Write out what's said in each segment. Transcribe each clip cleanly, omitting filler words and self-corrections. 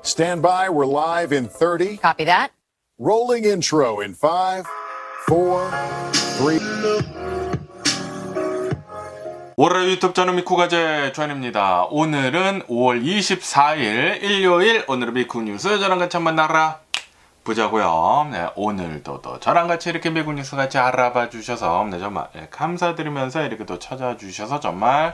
Stand by, we're live in 30. Copy that. Rolling intro in 5, 4, 3. 월요일 유튜브 저는 미쿠가제 조한입니다. 오늘은 5월 24일 일요일, 오늘은 미국 뉴스 저랑 같이 한번 알아보자고요. 네, 오늘도 또 저랑 같이 이렇게 미국 뉴스 같이 알아봐 주셔서 정말 감사드리면서 이렇게 또 찾아주셔서 정말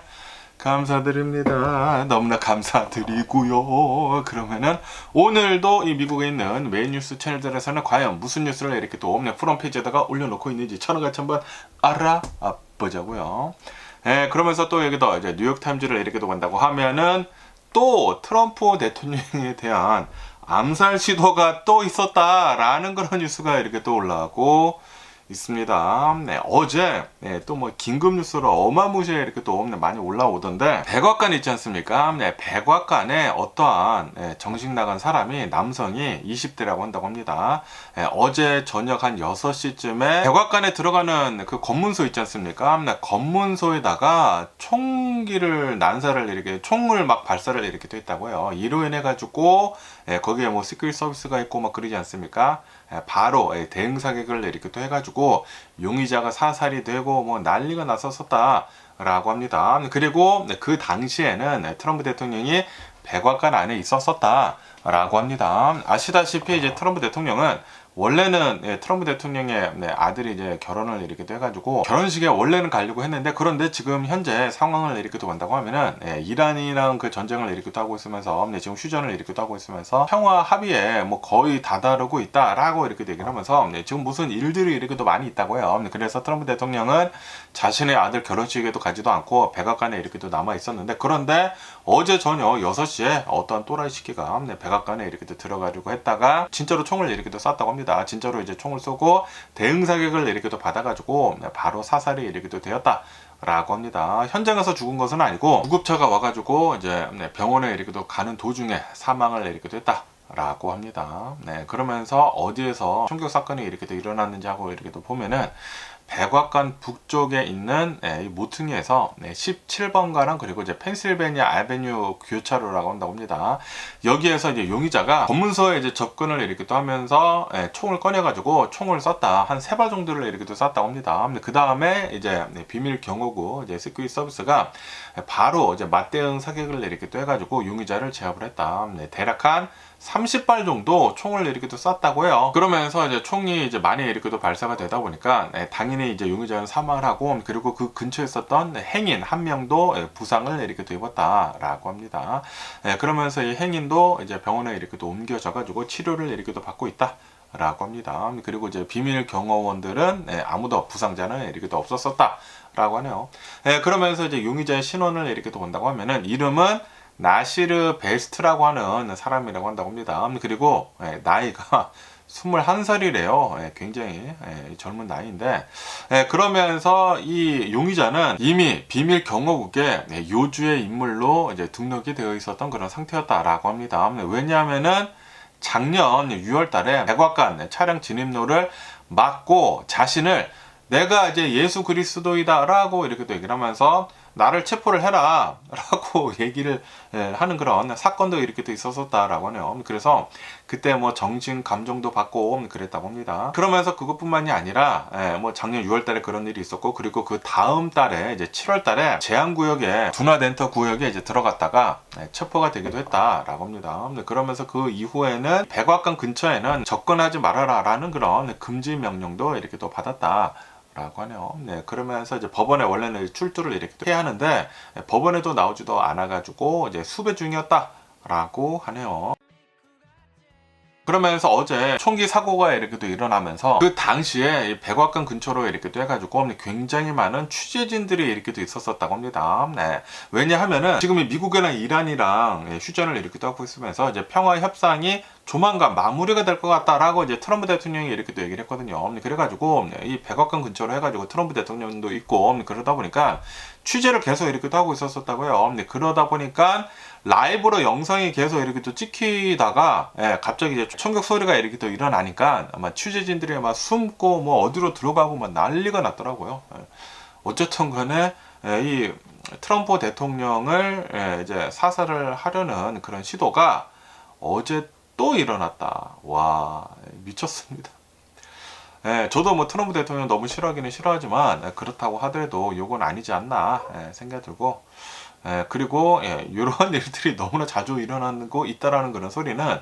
감사드립니다. 너무나 감사드리고요. 그러면은 오늘도 이 미국에 있는 메인 뉴스 채널들에서는 과연 무슨 뉴스를 이렇게 또 프론페이지에다가 올려놓고 있는지 저랑 같이 한번 알아보자고요. 예, 그러면서 또 여기도 이제 뉴욕타임즈를 이렇게 또 간다고 하면은 또 트럼프 대통령에 대한 암살 시도가 또 있었다라는 그런 뉴스가 이렇게 또 올라오고 있습니다. 네, 어제 또 뭐 긴급 뉴스로 어마무시하게 이렇게 또 많이 올라오던데, 백악관 있지 않습니까? 네, 백악관에 어떠한 정식 나간 사람이, 남성이 20대라고 한다고 합니다. 어제 저녁 한 6시쯤에 백악관에 들어가는 그 검문소 있지 않습니까? 네, 검문소에다가 총기를 난사를 이렇게 총을 막 발사를 이렇게 돼 있다고요. 이로 인해 가지고 거기에 뭐 시큐리티 서비스가 있고 막 그러지 않습니까? 바로 대응 사격을 이렇게 또 해가지고 용의자가 사살이 되고 뭐 난리가 났었다라고 합니다. 그리고 그 당시에는 트럼프 대통령이 백악관 안에 있었었다라고 합니다. 아시다시피 이제 트럼프 대통령은 원래는 트럼프 대통령의 아들이 이제 결혼을 이렇게 돼가지고 결혼식에 원래는 가려고 했는데, 그런데 지금 현재 상황을 이렇게 또 간다고 하면은 이란이랑 그 전쟁을 이렇게 또 하고 있으면서 지금 휴전을 이렇게 또 하고 있으면서 평화 합의에 뭐 거의 다다르고 있다라고 이렇게 얘기를 하면서 지금 무슨 일들이 이렇게 또 많이 있다고요. 그래서 트럼프 대통령은 자신의 아들 결혼식에도 가지도 않고 백악관에 이렇게 또 남아 있었는데, 그런데 어제 저녁 6시에 어떤 또라이 시끼가 백악관에 이렇게 또 들어가려고 했다가 진짜로 총을 이렇게 또 쐈다고 합니다. 진짜로 이제 총을 쏘고 대응 사격을 이렇게 또 받아가지고 바로 사살이 이렇게 또 되었다라고 합니다. 현장에서 죽은 것은 아니고 구급차가 와가지고 이제 병원에 이렇게 또 가는 도중에 사망을 이렇게 또 했다라고 합니다. 네, 그러면서 어디에서 총격 사건이 이렇게 또 일어났는지 하고 이렇게 또 보면은 백악관 북쪽에 있는 이 모퉁이에서 17번가랑 그리고 이제 펜실베니아 아베뉴 교차로라고 한다고 합니다. 여기에서 이제 용의자가 검문소에 이제 접근을 이렇게 또 하면서 총을 꺼내가지고 총을 쐈다. 한 3발 정도를 이렇게 또 쐈다고 합니다. 그 다음에 이제 비밀 경호구 이제 시큐리티 서비스가 바로 이제 맞대응 사격을 이렇게 또 해가지고 용의자를 제압을 했다. 대략 한 30발 정도 총을 이렇게 또 쐈다고 해요. 그러면서 이제 총이 이제 많이 이렇게 또 발사가 되다 보니까 당연히 이제 용의자는 사망을 하고, 그리고 그 근처에 있었던 행인 한 명도 부상을 이렇게 또 입었다라고 합니다. 그러면서 이 행인도 이제 병원에 이렇게 또 옮겨져가지고 치료를 이렇게 또 받고 있다라고 합니다. 그리고 이제 비밀 경호원들은 아무도 부상자는 이렇게 또 없었었다라고 하네요. 그러면서 이제 용의자의 신원을 이렇게 또 본다고 하면은 이름은 나시르 베스트라고 하는 사람이라고 한다고 합니다. 그리고 나이가 21살이래요. 굉장히 젊은 나이인데, 그러면서 이 용의자는 이미 비밀 경호국에 요주의 인물로 이제 등록이 되어 있었던 그런 상태였다라고 합니다. 왜냐하면은 작년 6월 달에 백악관 차량 진입로를 막고 자신을 내가 이제 예수 그리스도이다 라고 이렇게 또 얘기를 하면서 나를 체포를 해라 라고 얘기를 하는 그런 사건도 이렇게 또 있었다라고 하네요. 그래서 그때 뭐 정신 감정도 받고 그랬다고 합니다. 그러면서 그것뿐만이 아니라 뭐 작년 6월 달에 그런 일이 있었고, 그리고 그 다음 달에 이제 7월 달에 제한구역에 두나덴터 구역에 이제 들어갔다가 체포가 되기도 했다라고 합니다. 그러면서 그 이후에는 백악관 근처에는 접근하지 말아라 라는 그런 금지 명령도 이렇게 또 받았다 라고 하네요. 그러면서 이제 법원에 원래는 출두를 이렇게 해야 하는데 법원에도 나오지도 않아가지고 이제 수배 중이었다라고 하네요. 그러면서 어제 총기 사고가 이렇게 또 일어나면서 그 당시에 백악관 근처로 이렇게 또 해가지고 굉장히 많은 취재진들이 이렇게 또 있었다고 합니다. 왜냐하면은 지금 미국이랑 이란이랑 휴전을 이렇게 또 하고 있으면서 이제 평화 협상이 조만간 마무리가 될 것 같다라고 이제 트럼프 대통령이 이렇게 또 얘기를 했거든요. 그래가지고 이 백악관 근처로 해가지고 트럼프 대통령도 있고 그러다 보니까 취재를 계속 이렇게 또 하고 있었다고요. 그러다 보니까 라이브로 영상이 계속 이렇게 또 찍히다가 갑자기 이제 총격 소리가 이렇게 또 일어나니까 아마 취재진들이 막 숨고 뭐 어디로 들어가고 막 난리가 났더라고요. 어쨌든 간에 이 트럼프 대통령을 이제 사살을 하려는 그런 시도가 어제 또 일어났다. 와, 미쳤습니다. 예, 저도 뭐 트럼프 대통령 너무 싫어하기는 싫어하지만 그렇다고 하더라도 이건 아니지 않나 생각이 들고, 그리고 이런 일들이 너무나 자주 일어나고 있다라는 그런 소리는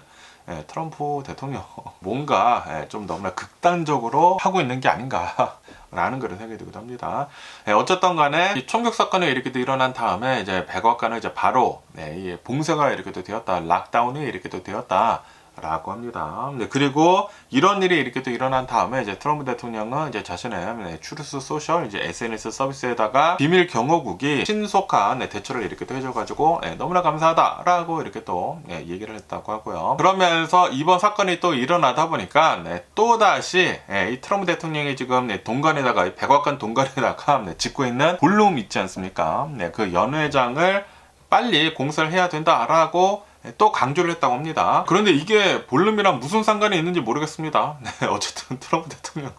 트럼프 대통령 뭔가 좀 너무나 극단적으로 하고 있는 게 아닌가 라는 그런 생각이 들기도 합니다. 어쨌든 간에 이 총격 사건이 이렇게 일어난 다음에 이제 백악관은 이제 바로 이 봉쇄가 이렇게 되었다, 락다운이 이렇게 되었다 라고 합니다. 그리고 이런 일이 이렇게 또 일어난 다음에 이제 트럼프 대통령은 이제 자신의 추루스 소셜 이제 SNS 서비스에다가 비밀 경호국이 신속한 대처를 이렇게 또 해줘가지고 너무나 감사하다라고 이렇게 또 얘기를 했다고 하고요. 그러면서 이번 사건이 또 일어나다 보니까 또 다시 이 트럼프 대통령이 지금 동관에다가 백악관 동관에다가 짓고 있는 볼룸 있지 않습니까? 그 연회장을 빨리 공사를 해야 된다라고 또 강조를 했다고 합니다. 그런데 이게 볼룸이랑 무슨 상관이 있는지 모르겠습니다. 어쨌든 트럼프 대통령은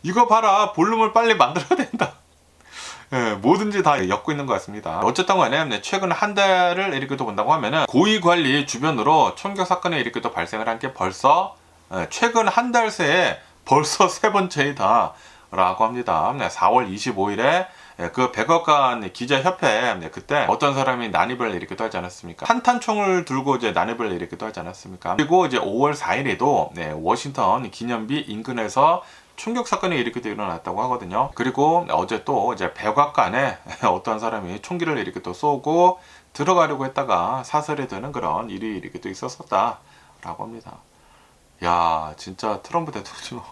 이거 봐라, 볼룸을 빨리 만들어야 된다. 뭐든지 다 엮고 있는 것 같습니다. 어쨌든 간에 최근 한 달을 이렇게 또 본다고 하면은 고위관리 주변으로 총격 사건이 이렇게 또 발생을 한 게 벌써 최근 한 달 새에 벌써 세 번째이다 라고 합니다. 4월 25일에 그 백악관 기자협회 그때 어떤 사람이 난입을 이렇게 또 하지 않았습니까? 탄탄총을 들고 이제 난입을 이렇게 또 하지 않았습니까? 그리고 이제 5월 4일에도 워싱턴 기념비 인근에서 총격 사건이 이렇게 또 일어났다고 하거든요. 그리고 어제 또 이제 백악관에 어떤 사람이 총기를 이렇게 또 쏘고 들어가려고 했다가 사설이 되는 그런 일이 이렇게 또 있었었다라고 합니다. 야, 진짜 트럼프 대통령.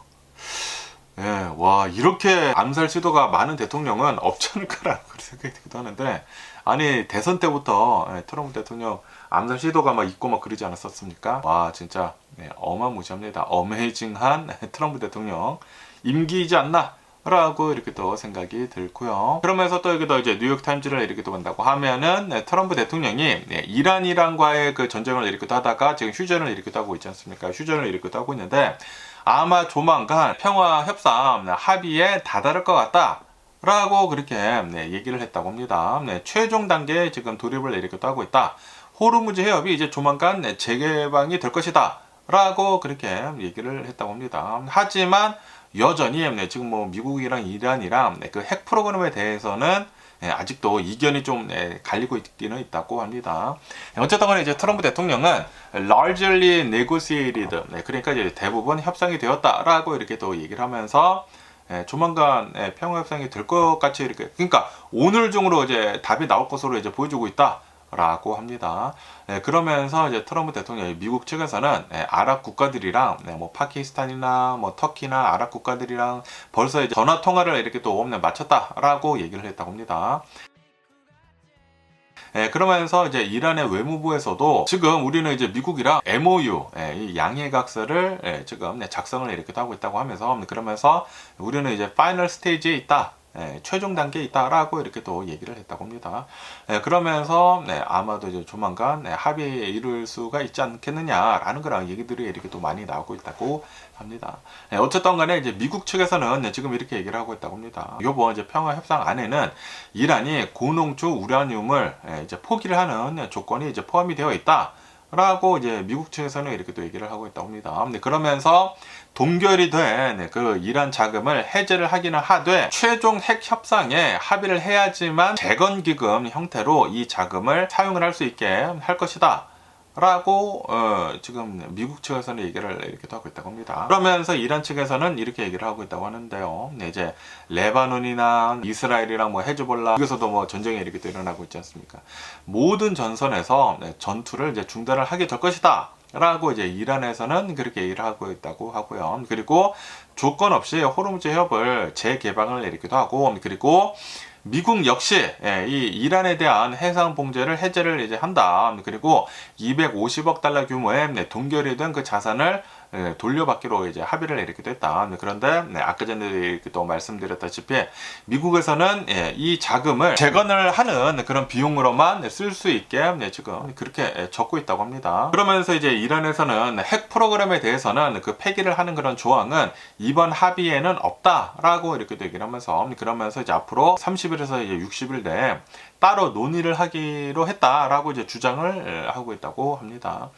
와, 이렇게 암살 시도가 많은 대통령은 없지 않을까라는 생각이 들기도 하는데, 아니 대선 때부터 트럼프 대통령 암살 시도가 막 있고 막 그러지 않았었습니까? 와, 진짜 어마무시합니다. 어메이징한 트럼프 대통령 임기이지 않나 라고 이렇게 또 생각이 들고요. 그러면서 또 여기도 이제 뉴욕 타임즈를 이렇게 또 본다고 하면은 트럼프 대통령이 이란이란과의 그 전쟁을 이렇게 또 하다가 지금 휴전을 이렇게 또 하고 있지 않습니까? 휴전을 이렇게 또 하고 있는데, 아마 조만간 평화 협상 합의에 다다를 것 같다 라고 그렇게 얘기를 했다고 합니다. 최종 단계에 지금 돌입을 이렇게 또 하고 있다. 호르무즈 해협이 이제 조만간 재개방이 될 것이다 라고 그렇게 얘기를 했다고 합니다. 하지만 여전히 지금 뭐 미국이랑 이란이랑 그 핵 프로그램에 대해서는 아직도 이견이 좀 갈리고 있기는 있다고 합니다. 어쨌든 간에 이제 트럼프 대통령은 largely negotiated, 그러니까 이제 대부분 협상이 되었다라고 이렇게 또 얘기를 하면서 조만간 평화 협상이 될 것 같이 이렇게, 그러니까 오늘 중으로 이제 답이 나올 것으로 이제 보여주고 있다라고 합니다. 그러면서 이제 트럼프 대통령이 미국 측에서는 아랍 국가들이랑 뭐 파키스탄이나 뭐 터키나 아랍 국가들이랑 벌써 이제 전화 통화를 이렇게 또 마쳤다라고 얘기를 했다고 합니다. 그러면서 이제 이란의 외무부에서도 지금 우리는 이제 미국이랑 MOU, 이 양해각서를 지금 작성을 이렇게 하고 있다고 하면서, 그러면서 우리는 이제 파이널 스테이지에 있다. 최종 단계에 있다라고 이렇게 또 얘기를 했다고 합니다. 그러면서 아마도 이제 조만간 합의에 이룰 수가 있지 않겠느냐라는 그런 얘기들이 이렇게 또 많이 나오고 있다고 합니다. 어쨌든 간에 이제 미국 측에서는 지금 이렇게 얘기를 하고 있다고 합니다. 이번 이제 평화 협상 안에는 이란이 고농축 우라늄을 이제 포기를 하는 조건이 이제 포함이 되어 있다. 라고 이제 미국 측에서는 이렇게 또 얘기를 하고 있다고 합니다. 그러면서 동결이 된 그 이란 자금을 해제를 하기는 하되 최종 핵 협상에 합의를 해야지만 재건기금 형태로 이 자금을 사용을 할 수 있게 할 것이다. 라고 지금 미국 측에서는 얘기를 이렇게 하고 있다고 합니다. 그러면서 이란 측에서는 이렇게 얘기를 하고 있다고 하는데요. 이제 레바논이나 이스라엘이랑 뭐 헤즈볼라 여기서도 뭐 전쟁이 이렇게 또 일어나고 있지 않습니까? 모든 전선에서 전투를 이제 중단을 하게 될 것이다. 라고 이제 이란에서는 그렇게 얘기를 하고 있다고 하고요. 그리고 조건 없이 호르무즈 해협을 재개방을 이렇게도 하고, 그리고 미국 역시 이 이란에 대한 해상 봉쇄를 해제를 이제 한다. 그리고 250억 달러 규모의 동결이 된 그 자산을 돌려받기로 이제 합의를 이렇게 됐다. 그런데 아까 전에 이렇게 또 말씀드렸다시피 미국에서는 이 자금을 재건을 하는 그런 비용으로만 쓸 수 있게 지금 그렇게 적고 있다고 합니다. 그러면서 이제 이란에서는 핵 프로그램에 대해서는 그 폐기를 하는 그런 조항은 이번 합의에는 없다라고 이렇게 얘기를 하면서, 그러면서 이제 앞으로 30일에서 이제 60일 내에 따로 논의를 하기로 했다라고 이제 주장을 하고 있다고 합니다.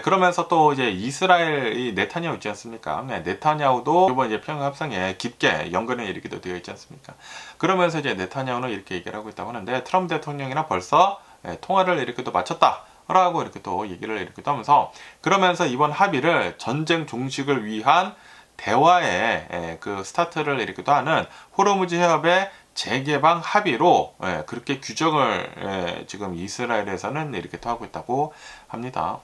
그러면서 또 이제 이스라엘 이 네타냐후 있지 않습니까? 네타냐후도 이번 이제 평화 협상에 깊게 연관이 이렇게 되어 있지 않습니까? 그러면서 이제 네타냐후는 이렇게 얘기를 하고 있다고 하는데 트럼프 대통령이랑 벌써 통화를 이렇게 또 마쳤다. 라고 이렇게 또 얘기를 이렇게 또 하면서 그러면서 이번 합의를 전쟁 종식을 위한 대화의 그 스타트를 이렇게 또 하는 호르무즈 해협의 재개방 합의로 그렇게 규정을 지금 이스라엘에서는 이렇게 또 하고 있다고 합니다.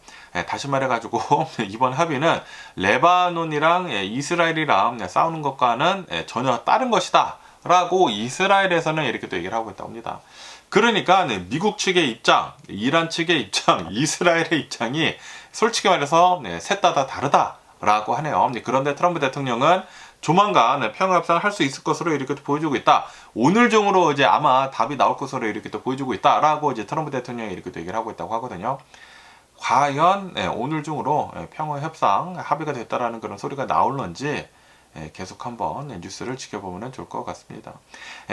다시 말해가지고 이번 합의는 레바논이랑 이스라엘이랑 싸우는 것과는 전혀 다른 것이다 라고 이스라엘에서는 이렇게 또 얘기를 하고 있다고 합니다. 그러니까 미국 측의 입장, 이란 측의 입장, 이스라엘의 입장이 솔직히 말해서 셋 다 다르다라고 하네요. 그런데 트럼프 대통령은 조만간 평화협상을 할 수 있을 것으로 이렇게 또 보여주고 있다. 오늘 중으로 이제 아마 답이 나올 것으로 이렇게 또 보여주고 있다라고 이제 트럼프 대통령이 이렇게 또 얘기를 하고 있다고 하거든요. 과연 오늘 중으로 평화협상 합의가 됐다라는 그런 소리가 나올런지 계속 한번 뉴스를 지켜보면 좋을 것 같습니다.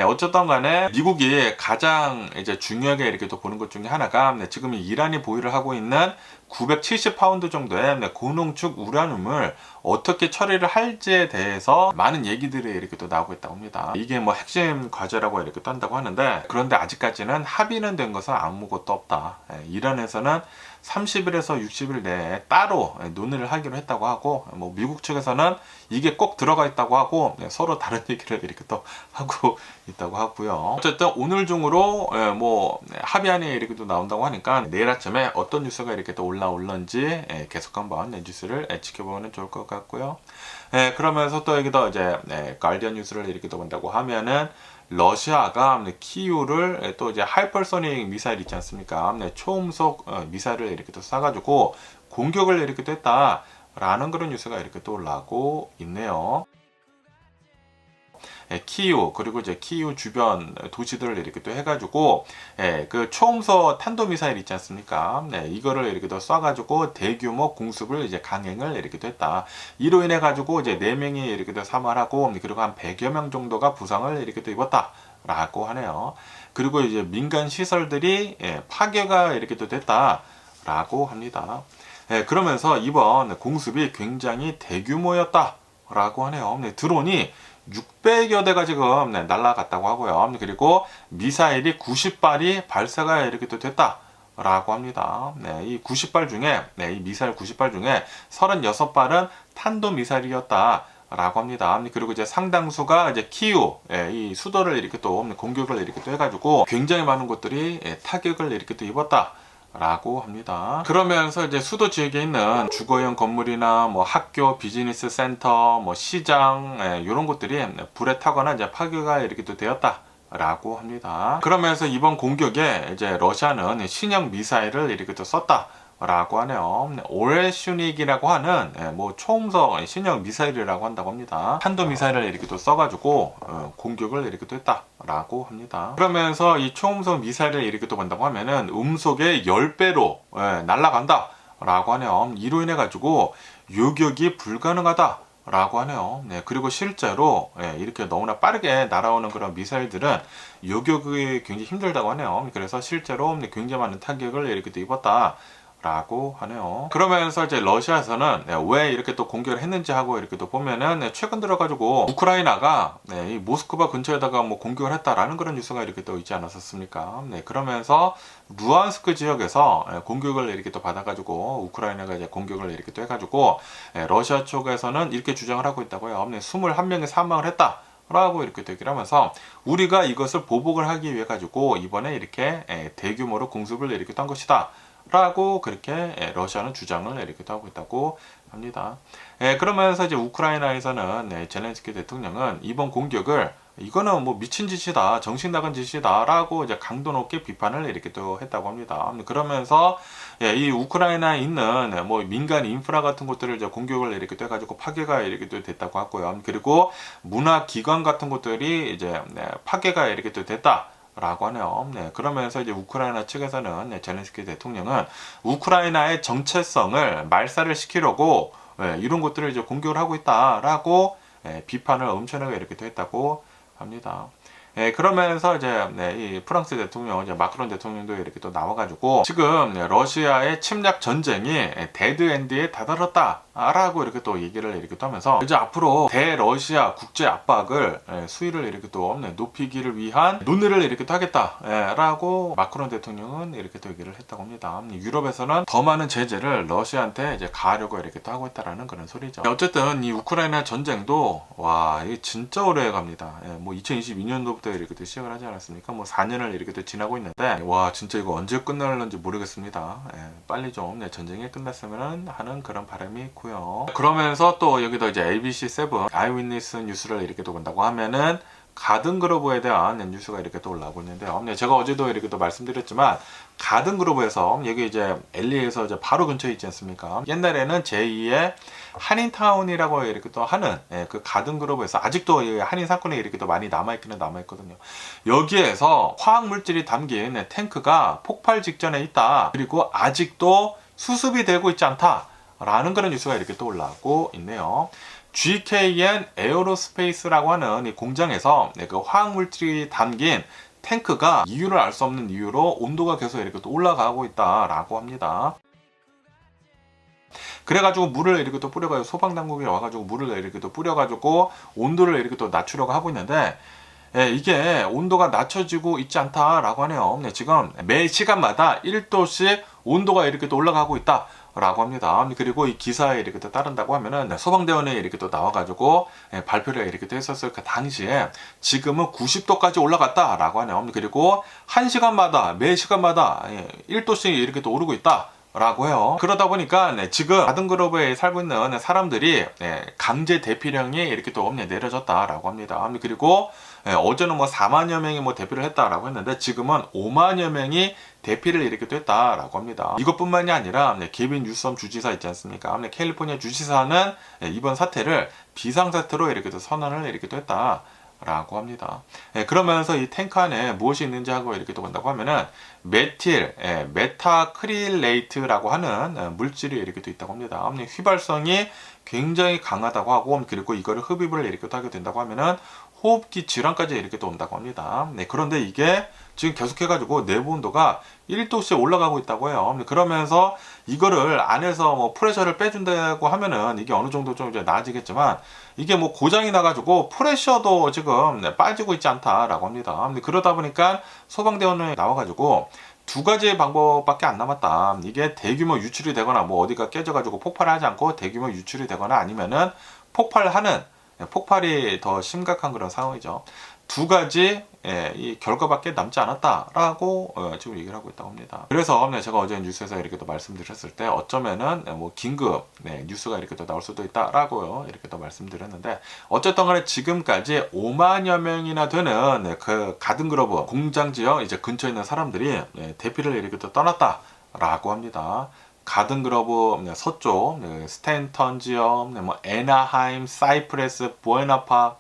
어쨌든 간에 미국이 가장 이제 중요하게 이렇게 또 보는 것 중에 하나가 지금 이란이 보유를 하고 있는 970파운드 정도의 고농축 우라늄을 어떻게 처리를 할지에 대해서 많은 얘기들이 이렇게 또 나오고 있다고 합니다. 이게 뭐 핵심 과제라고 이렇게 또 한다고 하는데 그런데 아직까지는 합의는 된 것은 아무것도 없다. 이란에서는 30일에서 60일 내에 따로 논의를 하기로 했다고 하고 뭐 미국 측에서는 이게 꼭 들어가 있다고 하고 서로 다른 얘기를 이렇게 또 하고 있다고 하고요. 어쨌든 오늘 중으로 뭐 합의안이 이렇게 또 나온다고 하니까 내일 아침에 어떤 뉴스가 이렇게 또 올라올런지 계속 한번 뉴스를 지켜보면 좋을 것 같고요. 그러면서 또 여기도 이제 가디언 뉴스를 이렇게 또 본다고 하면은 러시아가 키이우를 또 이제 하이퍼소닉 미사일 있지 않습니까? 초음속 미사일을 이렇게 또 쏴가지고 공격을 이렇게 또 했다라는 그런 뉴스가 이렇게 또 올라오고 있네요. 키이우 그리고 이제 키이우 주변 도시들을 이렇게 또 해가지고 그 초음속 탄도미사일 있지 않습니까? 이거를 이렇게 또 쏴가지고 대규모 공습을 이제 강행을 이렇게 또 했다. 이로 인해 가지고 이제 4명이 이렇게 또 사망하고 그리고 한 100여 명 정도가 부상을 이렇게 또 입었다라고 하네요. 그리고 이제 민간 시설들이 파괴가 이렇게 또 됐다라고 합니다. 그러면서 이번 공습이 굉장히 대규모였다라고 하네요. 드론이 600여 대가 지금 날아갔다고 하고요. 그리고 미사일이 90발이 발사가 이렇게 또 됐다라고 합니다. 이 90발 중에, 이 미사일 90발 중에 36발은 탄도미사일이었다라고 합니다. 그리고 이제 상당수가 이제 키이우, 이 수도를 이렇게 또 공격을 이렇게 또 해가지고 굉장히 많은 곳들이 타격을 이렇게 또 입었다. 라고 합니다. 그러면서 이제 수도 지역에 있는 주거용 건물이나 뭐 학교, 비즈니스 센터, 뭐 시장 이런 곳들이 불에 타거나 이제 파괴가 이렇게 또 되었다라고 합니다. 그러면서 이번 공격에 이제 러시아는 신형 미사일을 이렇게 또 썼다라고 하네요. 오레슈닉이라고 하는 뭐 초음속 신형 미사일이라고 한다고 합니다. 탄도 미사일을 이렇게 또 써가지고 공격을 이렇게 또 했다라고 합니다. 그러면서 이 초음속 미사일을 이렇게 또 본다고 하면은 음속의 10배로 날아간다라고 하네요. 이로 인해 가지고 요격이 불가능하다. 라고 하네요. 그리고 실제로 이렇게 너무나 빠르게 날아오는 그런 미사일들은 요격이 굉장히 힘들다고 하네요. 그래서 실제로 굉장히 많은 타격을 이렇게 또 입었다. 라고 하네요. 그러면서 이제 러시아에서는 왜 이렇게 또 공격을 했는지 하고 이렇게 또 보면은 최근 들어가지고 우크라이나가 이 모스크바 근처에다가 뭐 공격을 했다라는 그런 뉴스가 이렇게 또 있지 않았었습니까? 그러면서 루안스크 지역에서 공격을 이렇게 또 받아가지고 우크라이나가 이제 공격을 이렇게 또 해가지고 러시아 쪽에서는 이렇게 주장을 하고 있다고요. 21명이 사망을 했다. 라고 이렇게 얘기를 하면서 우리가 이것을 보복을 하기 위해 가지고 이번에 이렇게 대규모로 공습을 이렇게 한 것이다. 라고 그렇게 러시아는 주장을 이렇게 하고 있다고 합니다. 그러면서 이제 우크라이나에서는 젤렌스키 대통령은 이번 공격을 이거는 뭐 미친 짓이다, 정신 나간 짓이다라고 이제 강도 높게 비판을 이렇게 또 했다고 합니다. 그러면서 이 우크라이나에 있는 뭐 민간 인프라 같은 것들을 이제 공격을 이렇게 또 해가지고 파괴가 이렇게 또 됐다고 하고요. 그리고 문화 기관 같은 것들이 이제 파괴가 이렇게 또 됐다. 라고 하네요. 그러면서 이제 우크라이나 측에서는 젤렌스키 대통령은 우크라이나의 정체성을 말살을 시키려고 이런 것들을 이제 공격을 하고 있다라고 비판을 엄청나게 이렇게 또 했다고 합니다. 그러면서 이제 이 프랑스 대통령, 이제 마크롱 대통령도 이렇게 또 나와가지고 지금 러시아의 침략 전쟁이 데드 엔드에 다다랐다라고 이렇게 또 얘기를 이렇게 또 하면서 이제 앞으로 대러시아 국제 압박을 수위를 이렇게 또 높이기를 위한 논의를 이렇게 또 하겠다라고 마크롱 대통령은 이렇게 또 얘기를 했다고 합니다. 유럽에서는 더 많은 제재를 러시아한테 이제 가하려고 이렇게 또 하고 있다라는 그런 소리죠. 어쨌든 이 우크라이나 전쟁도 와, 이게 진짜 오래 갑니다. 뭐 2022년도부터 이렇게 또 시작을 하지 않았습니까? 뭐 4년을 이렇게 또 지나고 있는데 와, 진짜 이거 언제 끝날는지 모르겠습니다. 빨리 좀 전쟁이 끝났으면 하는 그런 바람이 있고요. 그러면서 또 여기도 이제 ABC7 아이위트니스 뉴스를 이렇게 또 본다고 하면은 가든그로브에 대한 뉴스가 이렇게 또 올라오고 있는데요. 제가 어제도 이렇게 또 말씀드렸지만 가든그로브에서 여기 이제 LA에서 이제 바로 근처에 있지 않습니까? 옛날에는 제2의 한인타운이라고 이렇게 또 하는 그 가든그로브에서 아직도 한인 사건이 이렇게 또 많이 남아있기는 남아있거든요. 여기에서 화학물질이 담긴 탱크가 폭발 직전에 있다. 그리고 아직도 수습이 되고 있지 않다라는 그런 뉴스가 이렇게 또 올라오고 있네요. GKN 에어로스페이스라고 하는 이 공장에서 그 화학물질이 담긴 탱크가 이유를 알 수 없는 이유로 온도가 계속 이렇게 또 올라가고 있다라고 합니다. 그래가지고 물을 이렇게 또 뿌려가지고 소방당국이 와가지고 물을 이렇게 또 뿌려가지고 온도를 이렇게 또 낮추려고 하고 있는데 이게 온도가 낮춰지고 있지 않다라고 하네요. 지금 매 시간마다 1도씩 온도가 이렇게 또 올라가고 있다. 라고 합니다. 그리고 이 기사에 이렇게 또 따른다고 하면은 소방대원에 이렇게 또 나와가지고 발표를 이렇게 또 했었을 그 당시에 지금은 90도까지 올라갔다라고 하네요. 그리고 매 시간마다 1도씩 이렇게 또 오르고 있다. 라고 해요. 그러다 보니까 지금 가든그로브에 살고 있는 사람들이 강제 대피령이 이렇게 또 내려졌다라고 합니다. 그리고 어제는 뭐 4만여 명이 뭐 대피를 했다라고 했는데 지금은 5만여 명이 대피를 이렇게 또 했다라고 합니다. 이것뿐만이 아니라 게빈 뉴섬 주지사 있지 않습니까? 캘리포니아 주지사는 이번 사태를 비상사태로 이렇게 또 선언을 이렇게 또 했다. 라고 합니다. 그러면서 이 탱크 안에 무엇이 있는지 하고 이렇게 또 본다고 하면은 메타크릴레이트라고 하는 물질이 이렇게 또 있다고 합니다. 휘발성이 굉장히 강하다고 하고 그리고 이거를 흡입을 이렇게 또 하게 된다고 하면은 호흡기 질환까지 이렇게 또 온다고 합니다. 그런데 이게 지금 계속해가지고 내부 온도가 1도씩 올라가고 있다고 해요. 그러면서 이거를 안에서 뭐 프레셔를 빼준다고 하면은 이게 어느 정도 좀 이제 나아지겠지만 이게 뭐 고장이 나가지고 프레셔도 지금 빠지고 있지 않다라고 합니다. 그러다 보니까 소방대원이 나와가지고 두 가지의 방법밖에 안 남았다. 이게 대규모 유출이 되거나 뭐 어디가 깨져가지고 폭발을 하지 않고 대규모 유출이 되거나 아니면은 폭발이 더 심각한 그런 상황이죠. 두 가지 이 결과밖에 남지 않았다라고 지금 얘기를 하고 있다고 합니다. 그래서 제가 어제 뉴스에서 이렇게 또 말씀드렸을 때 어쩌면은 뭐 긴급 뉴스가 이렇게 또 나올 수도 있다라고요 이렇게 또 말씀드렸는데 어쨌든 간에 지금까지 5만여 명이나 되는 그 가든그로브 공장 지역 이제 근처에 있는 사람들이 대피를 이렇게 또 떠났다라고 합니다. 가든그로브 서쪽 스탠턴 지역, 뭐 애나하임, 사이프레스, 보에나파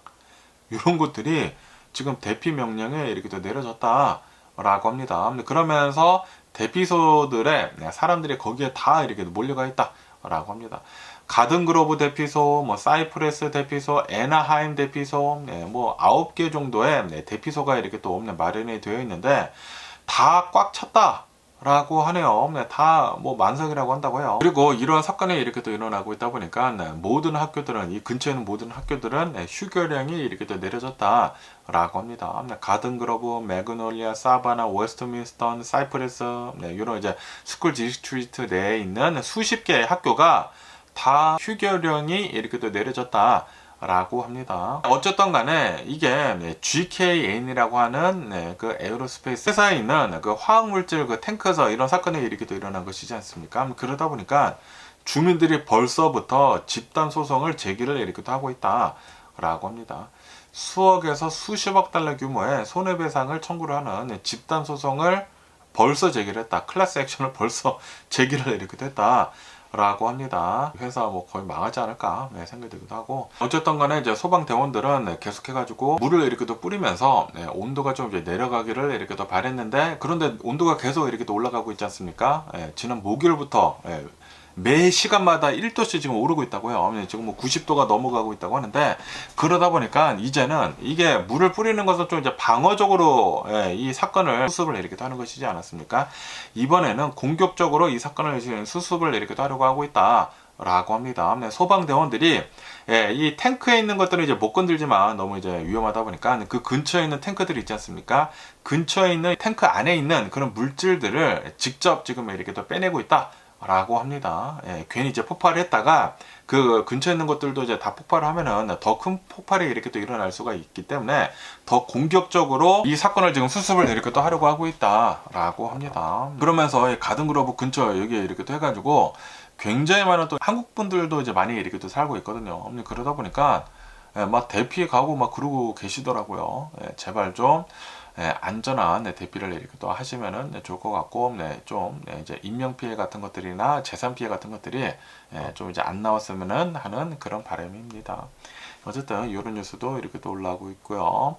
이런 곳들이 지금 대피 명령에 이렇게 또 내려졌다라고 합니다. 그러면서 대피소들의 사람들이 거기에 다 이렇게 몰려가 있다라고 합니다. 가든그로브 대피소, 뭐 사이프레스 대피소, 애나하임 대피소, 뭐 9개 정도의 대피소가 이렇게 또 마련이 되어 있는데 다 꽉 찼다. 라고 하네요. 다 뭐 만석이라고 한다고 해요. 그리고 이러한 사건이 이렇게 또 일어나고 있다 보니까 모든 학교들은 이 근처에 있는 모든 학교들은 휴교령이 이렇게 또 내려졌다 라고 합니다. 가든그로브, 매그놀리아, 사바나, 웨스트민스턴, 사이프레스 이런 이제 스쿨 디스트리트 내에 있는 수십 개의 학교가 다 휴교령이 이렇게 또 내려졌다. 라고 합니다. 어쨌든 간에 이게 GKN이라고 하는 그 에어로스페이스 회사에 있는 그 화학물질 그 탱크에서 이런 사건이 이렇게 또 일어난 것이지 않습니까? 그러다 보니까 주민들이 벌써부터 집단 소송을 제기를 이렇게 또 하고 있다 라고 합니다. 수억에서 수십억 달러 규모의 손해배상을 청구를 하는 집단 소송을 벌써 제기를 했다. 클래스 액션을 벌써 제기를 이렇게 됐다. 라고 합니다. 회사 뭐 거의 망하지 않을까 생각이 들기도 하고 어쨌든 간에 이제 소방대원들은 계속해가지고 물을 이렇게 또 뿌리면서 온도가 좀 이제 내려가기를 이렇게 또 바랬는데 그런데 온도가 계속 이렇게 또 올라가고 있지 않습니까? 지난 목요일부터 매 시간마다 1도씩 지금 오르고 있다고요. 지금 뭐 90도가 넘어가고 있다고 하는데, 그러다 보니까 이제는 이게 물을 뿌리는 것은 좀 이제 방어적으로 이 사건을 수습을 이렇게 하는 것이지 않았습니까? 이번에는 공격적으로 이 사건을 지금 수습을 이렇게 하려고 하고 있다. 라고 합니다. 소방대원들이 이 탱크에 있는 것들은 이제 못 건들지만 너무 이제 위험하다 보니까 그 근처에 있는 탱크들이 있지 않습니까? 근처에 있는 탱크 안에 있는 그런 물질들을 직접 지금 이렇게 또 빼내고 있다. 라고 합니다. 괜히 이제 폭발을 했다가 그 근처에 있는 것들도 이제 다 폭발을 하면은 더 큰 폭발이 이렇게 또 일어날 수가 있기 때문에 더 공격적으로 이 사건을 지금 수습을 이렇게 또 하려고 하고 있다라고 합니다. 그러면서 가든그로브 근처 여기에 이렇게 또 해가지고 굉장히 많은 또 한국 분들도 이제 많이 이렇게 또 살고 있거든요. 그러다 보니까 막 대피해 가고 막 그러고 계시더라고요. 제발 좀 안전한 대피를 이렇게 또 하시면은 좋을 것 같고, 좀 이제 인명 피해 같은 것들이나 재산 피해 같은 것들이 좀 이제 안 나왔으면은 하는 그런 바람입니다. 어쨌든 이런 뉴스도 이렇게 또 올라오고 있고요.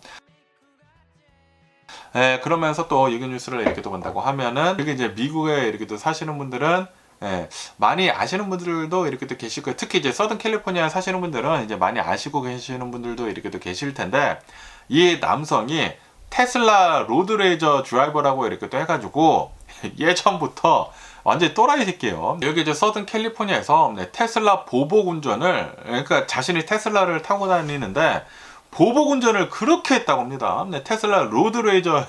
그러면서 또 이런 뉴스를 이렇게 또 본다고 하면은, 여기 이제 미국에 이렇게 또 사시는 분들은 많이 아시는 분들도 이렇게 또 계실 거예요. 특히 이제 서든 캘리포니아 사시는 분들은 이제 많이 아시고 계시는 분들도 이렇게 또 계실 텐데, 이 남성이 테슬라 로드레이저 드라이버라고 이렇게 또 해가지고 예전부터 완전히 또라이 새끼예요. 여기 이제 서든 캘리포니아에서 테슬라 보복 운전을, 그러니까 자신이 테슬라를 타고 다니는데 보복 운전을 그렇게 했다고 합니다. 테슬라 로드레이저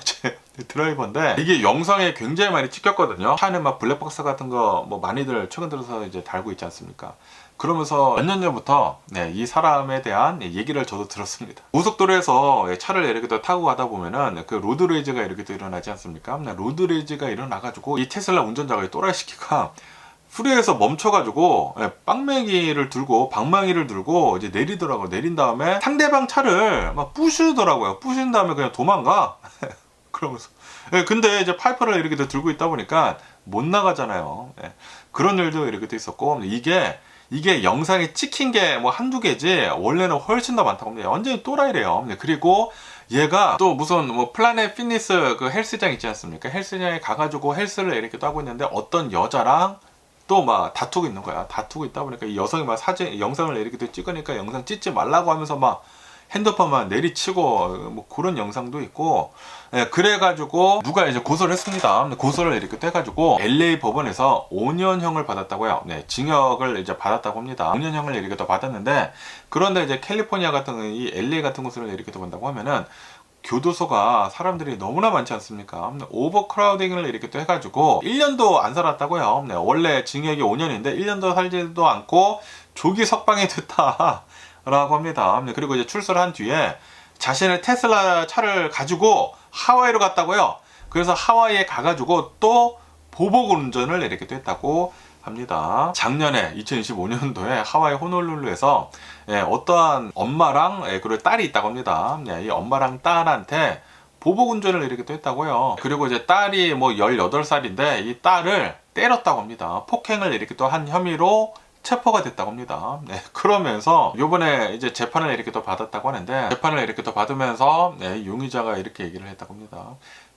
드라이버인데 이게 영상에 굉장히 많이 찍혔거든요. 차는 막 블랙박스 같은 거 뭐 많이들 최근 들어서 이제 달고 있지 않습니까? 그러면서 몇 년 전부터 이 사람에 대한 얘기를 저도 들었습니다. 고속도로에서 차를 이렇게 또 타고 가다 보면은 그 로드레이즈가 이렇게 또 일어나지 않습니까? 로드레이즈가 일어나가지고 이 테슬라 운전자가 이 또라이 시키가 프리에서 멈춰가지고 빵맹이를 들고 방망이를 들고 이제 내리더라고요. 내린 다음에 상대방 차를 막 부수더라고요. 부신 다음에 그냥 도망가. 그러면서 근데 이제 파이퍼를 이렇게 들고 있다 보니까 못 나가잖아요. 그런 일도 이렇게 또 있었고, 이게 영상에 찍힌 게 뭐 한두 개지 원래는 훨씬 더 많다고 합니다. 완전히 또라이래요. 그리고 얘가 또 무슨 뭐 플라넷 피트니스 그 헬스장 있지 않습니까? 헬스장에 가가지고 헬스를 이렇게 또 하고 있는데 어떤 여자랑 또 막 다투고 있는 거야. 다투고 있다 보니까 이 여성이 막 영상을 이렇게 또 찍으니까 영상 찍지 말라고 하면서 막 핸드폰만 내리치고 뭐 그런 영상도 있고, 그래가지고 누가 이제 고소를 했습니다. 고소를 이렇게 또 해가지고 LA 법원에서 5년형을 받았다고요. 징역을 이제 받았다고 합니다. 5년형을 이렇게 또 받았는데, 그런데 이제 캘리포니아 같은 이 LA 같은 곳을 이렇게 또 본다고 하면은 교도소가 사람들이 너무나 많지 않습니까? 오버크라우딩을 이렇게 또 해가지고 1년도 안 살았다고요. 원래 징역이 5년인데 1년도 살지도 않고 조기 석방이 됐다 라고 합니다. 그리고 이제 출소를 한 뒤에 자신의 테슬라 차를 가지고 하와이로 갔다고요. 그래서 하와이에 가가지고 또 보복 운전을 이렇게 또 했다고 합니다. 작년에 2025년도에 하와이 호놀룰루에서 어떠한 엄마랑 그리고 딸이 있다고 합니다. 이 엄마랑 딸한테 보복 운전을 이렇게 또 했다고요. 그리고 이제 딸이 뭐 18살인데 이 딸을 때렸다고 합니다. 폭행을 이렇게 또 한 혐의로 체포가 됐다고 합니다. 그러면서 요번에 이제 재판을 이렇게 또 받았다고 하는데, 재판을 이렇게 또 받으면서 용의자가 이렇게 얘기를 했다고 합니다.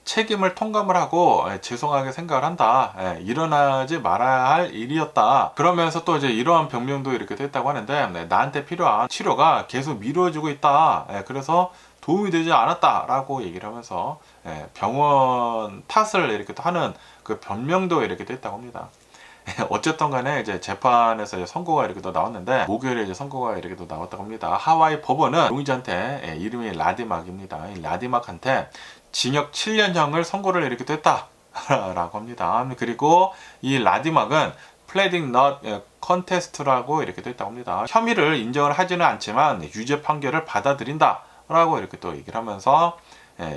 책임을 통감을 하고 죄송하게 생각을 한다. 일어나지 말아야 할 일이었다. 그러면서 또 이제 이러한 변명도 이렇게 됐다고 하는데, 나한테 필요한 치료가 계속 미뤄지고 있다. 그래서 도움이 되지 않았다 라고 얘기를 하면서 병원 탓을 이렇게 또 하는 그 변명도 이렇게 됐다고 합니다. 어쨌든 간에 이제 재판에서 선고가 이렇게 또 나왔는데, 목요일에 이제 선고가 이렇게 또 나왔다고 합니다. 하와이 법원은 용의자한테 이름이 라디막입니다. 이 라디막한테 징역 7년형을 선고를 이렇게 또 했다 라고 합니다. 그리고 이 라디막은 pleading not contest라고 이렇게 또 있다고 합니다. 혐의를 인정을 하지는 않지만 유죄 판결을 받아들인다 라고 이렇게 또 얘기를 하면서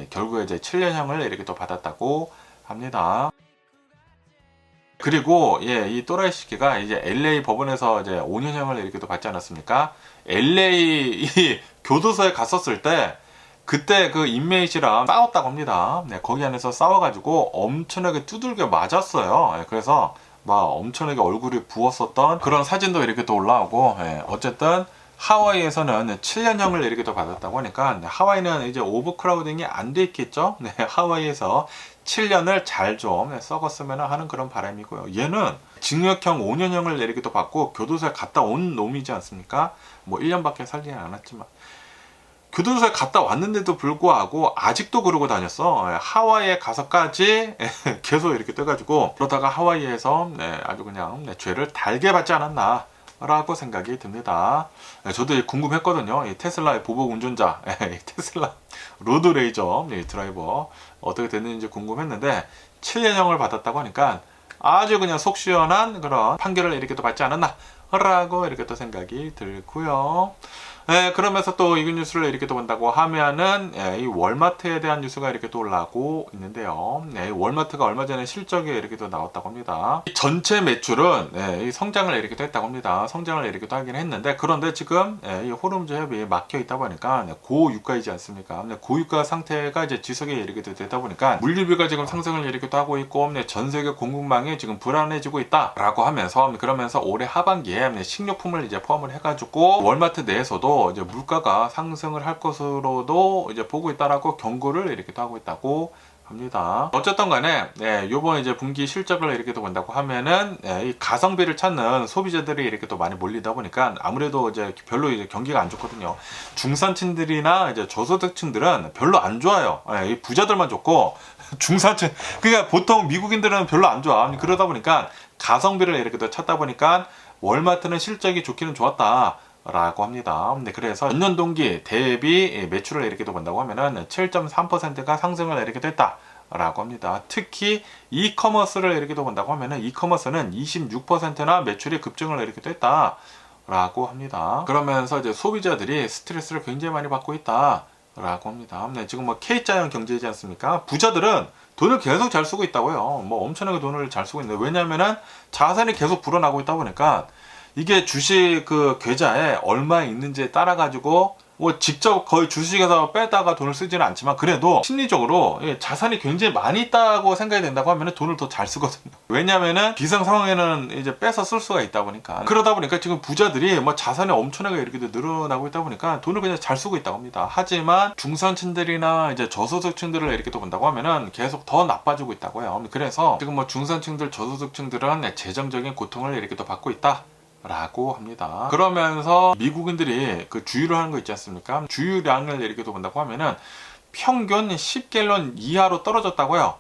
결국에 이제 7년형을 이렇게 또 받았다고 합니다. 그리고 이 또라이 시키가 이제 LA 법원에서 이제 5년형을 이렇게 또 받지 않았습니까? LA 이 교도소에 갔었을 때 그때 그 인메이트랑 싸웠다고 합니다. 거기 안에서 싸워가지고 엄청나게 두들겨 맞았어요. 그래서 막 엄청나게 얼굴이 부었었던 그런 사진도 이렇게 또 올라오고, 어쨌든 하와이에서는 7년형을 이렇게 또 받았다고 하니까 하와이는 이제 오버크라우딩이 안 돼 있겠죠. 하와이에서 7년을 잘 좀 썩었으면 하는 그런 바람이고요. 얘는 징역형 5년형을 내리기도 받고 교도소에 갔다 온 놈이지 않습니까? 뭐 1년밖에 살지는 않았지만 교도소에 갔다 왔는데도 불구하고 아직도 그러고 다녔어. 하와이에 가서까지 계속 이렇게 떠가지고 그러다가 하와이에서 아주 그냥 죄를 달게 받지 않았나 라고 생각이 듭니다. 저도 궁금했거든요. 이 테슬라의 보복 운전자, 테슬라 로드레이저 드라이버 어떻게 됐는지 궁금했는데 7년형을 받았다고 하니까 아주 그냥 속 시원한 그런 판결을 이렇게 또 받지 않았나 라고 이렇게 또 생각이 들고요. 그러면서 또 이 뉴스를 이렇게 또 본다고 하면은 이 월마트에 대한 뉴스가 이렇게 또 올라오고 있는데요. 이 월마트가 얼마 전에 실적이 이렇게 또 나왔다고 합니다. 이 전체 매출은 이 성장을 이렇게 또 했다고 합니다. 성장을 이렇게 또 하긴 했는데 그런데 지금 이 호르무즈 협이 막혀 있다 보니까 고유가이지 않습니까? 고유가 상태가 이제 지속이 이렇게 또 되다 보니까 물류비가 지금 상승을 이렇게 또 하고 있고 전 세계 공급망이 지금 불안해지고 있다라고 하면서 그러면서 올해 하반기에 식료품을 이제 포함을 해가지고 월마트 내에서도 이제 물가가 상승을 할 것으로도 이제 보고 있다라고 경고를 이렇게 하고 있다고 합니다. 어쨌든 간에 요번 이제 분기 실적을 이렇게 또 본다고 하면은 이 가성비를 찾는 소비자들이 이렇게 또 많이 몰리다 보니까 아무래도 이제 별로 이제 경기가 안 좋거든요. 중산층들이나 이제 저소득층들은 별로 안 좋아요. 이 부자들만 좋고 중산층 그러니까 보통 미국인들은 별로 안 좋아. 그러다 보니까 가성비를 이렇게 또 찾다 보니까 월마트는 실적이 좋기는 좋았다. 라고 합니다. 그래서 전년 동기 대비 매출을 이렇게 또 본다고 하면은 7.3%가 상승을 이렇게 됐다. 라고 합니다. 특히 이커머스를 이렇게 또 본다고 하면은 이커머스는 26%나 매출이 급증을 이렇게 됐다. 라고 합니다. 그러면서 이제 소비자들이 스트레스를 굉장히 많이 받고 있다. 라고 합니다. 지금 뭐 K자형 경제이지 않습니까? 부자들은 돈을 계속 잘 쓰고 있다고요. 뭐 엄청나게 돈을 잘 쓰고 있는데 왜냐면은 자산이 계속 불어나고 있다 보니까 이게 주식 그 계좌에 얼마 있는지에 따라 가지고 뭐 직접 거의 주식에서 빼다가 돈을 쓰지는 않지만 그래도 심리적으로 자산이 굉장히 많이 있다고 생각이 된다고 하면 돈을 더 잘 쓰거든요. 왜냐면은 비상 상황에는 이제 빼서 쓸 수가 있다 보니까 그러다 보니까 지금 부자들이 뭐 자산이 엄청나게 이렇게 늘어나고 있다 보니까 돈을 그냥 잘 쓰고 있다고 합니다. 하지만 중산층들이나 이제 저소득층들을 이렇게 또 본다고 하면은 계속 더 나빠지고 있다고요. 그래서 지금 뭐 중산층들 저소득층들은 재정적인 고통을 이렇게 또 받고 있다. 라고 합니다. 그러면서 미국인들이 그 주유를 하는 거 있지 않습니까? 주유량을 이렇게 본다고 하면은 평균 10갤런 이하로 떨어졌다고요.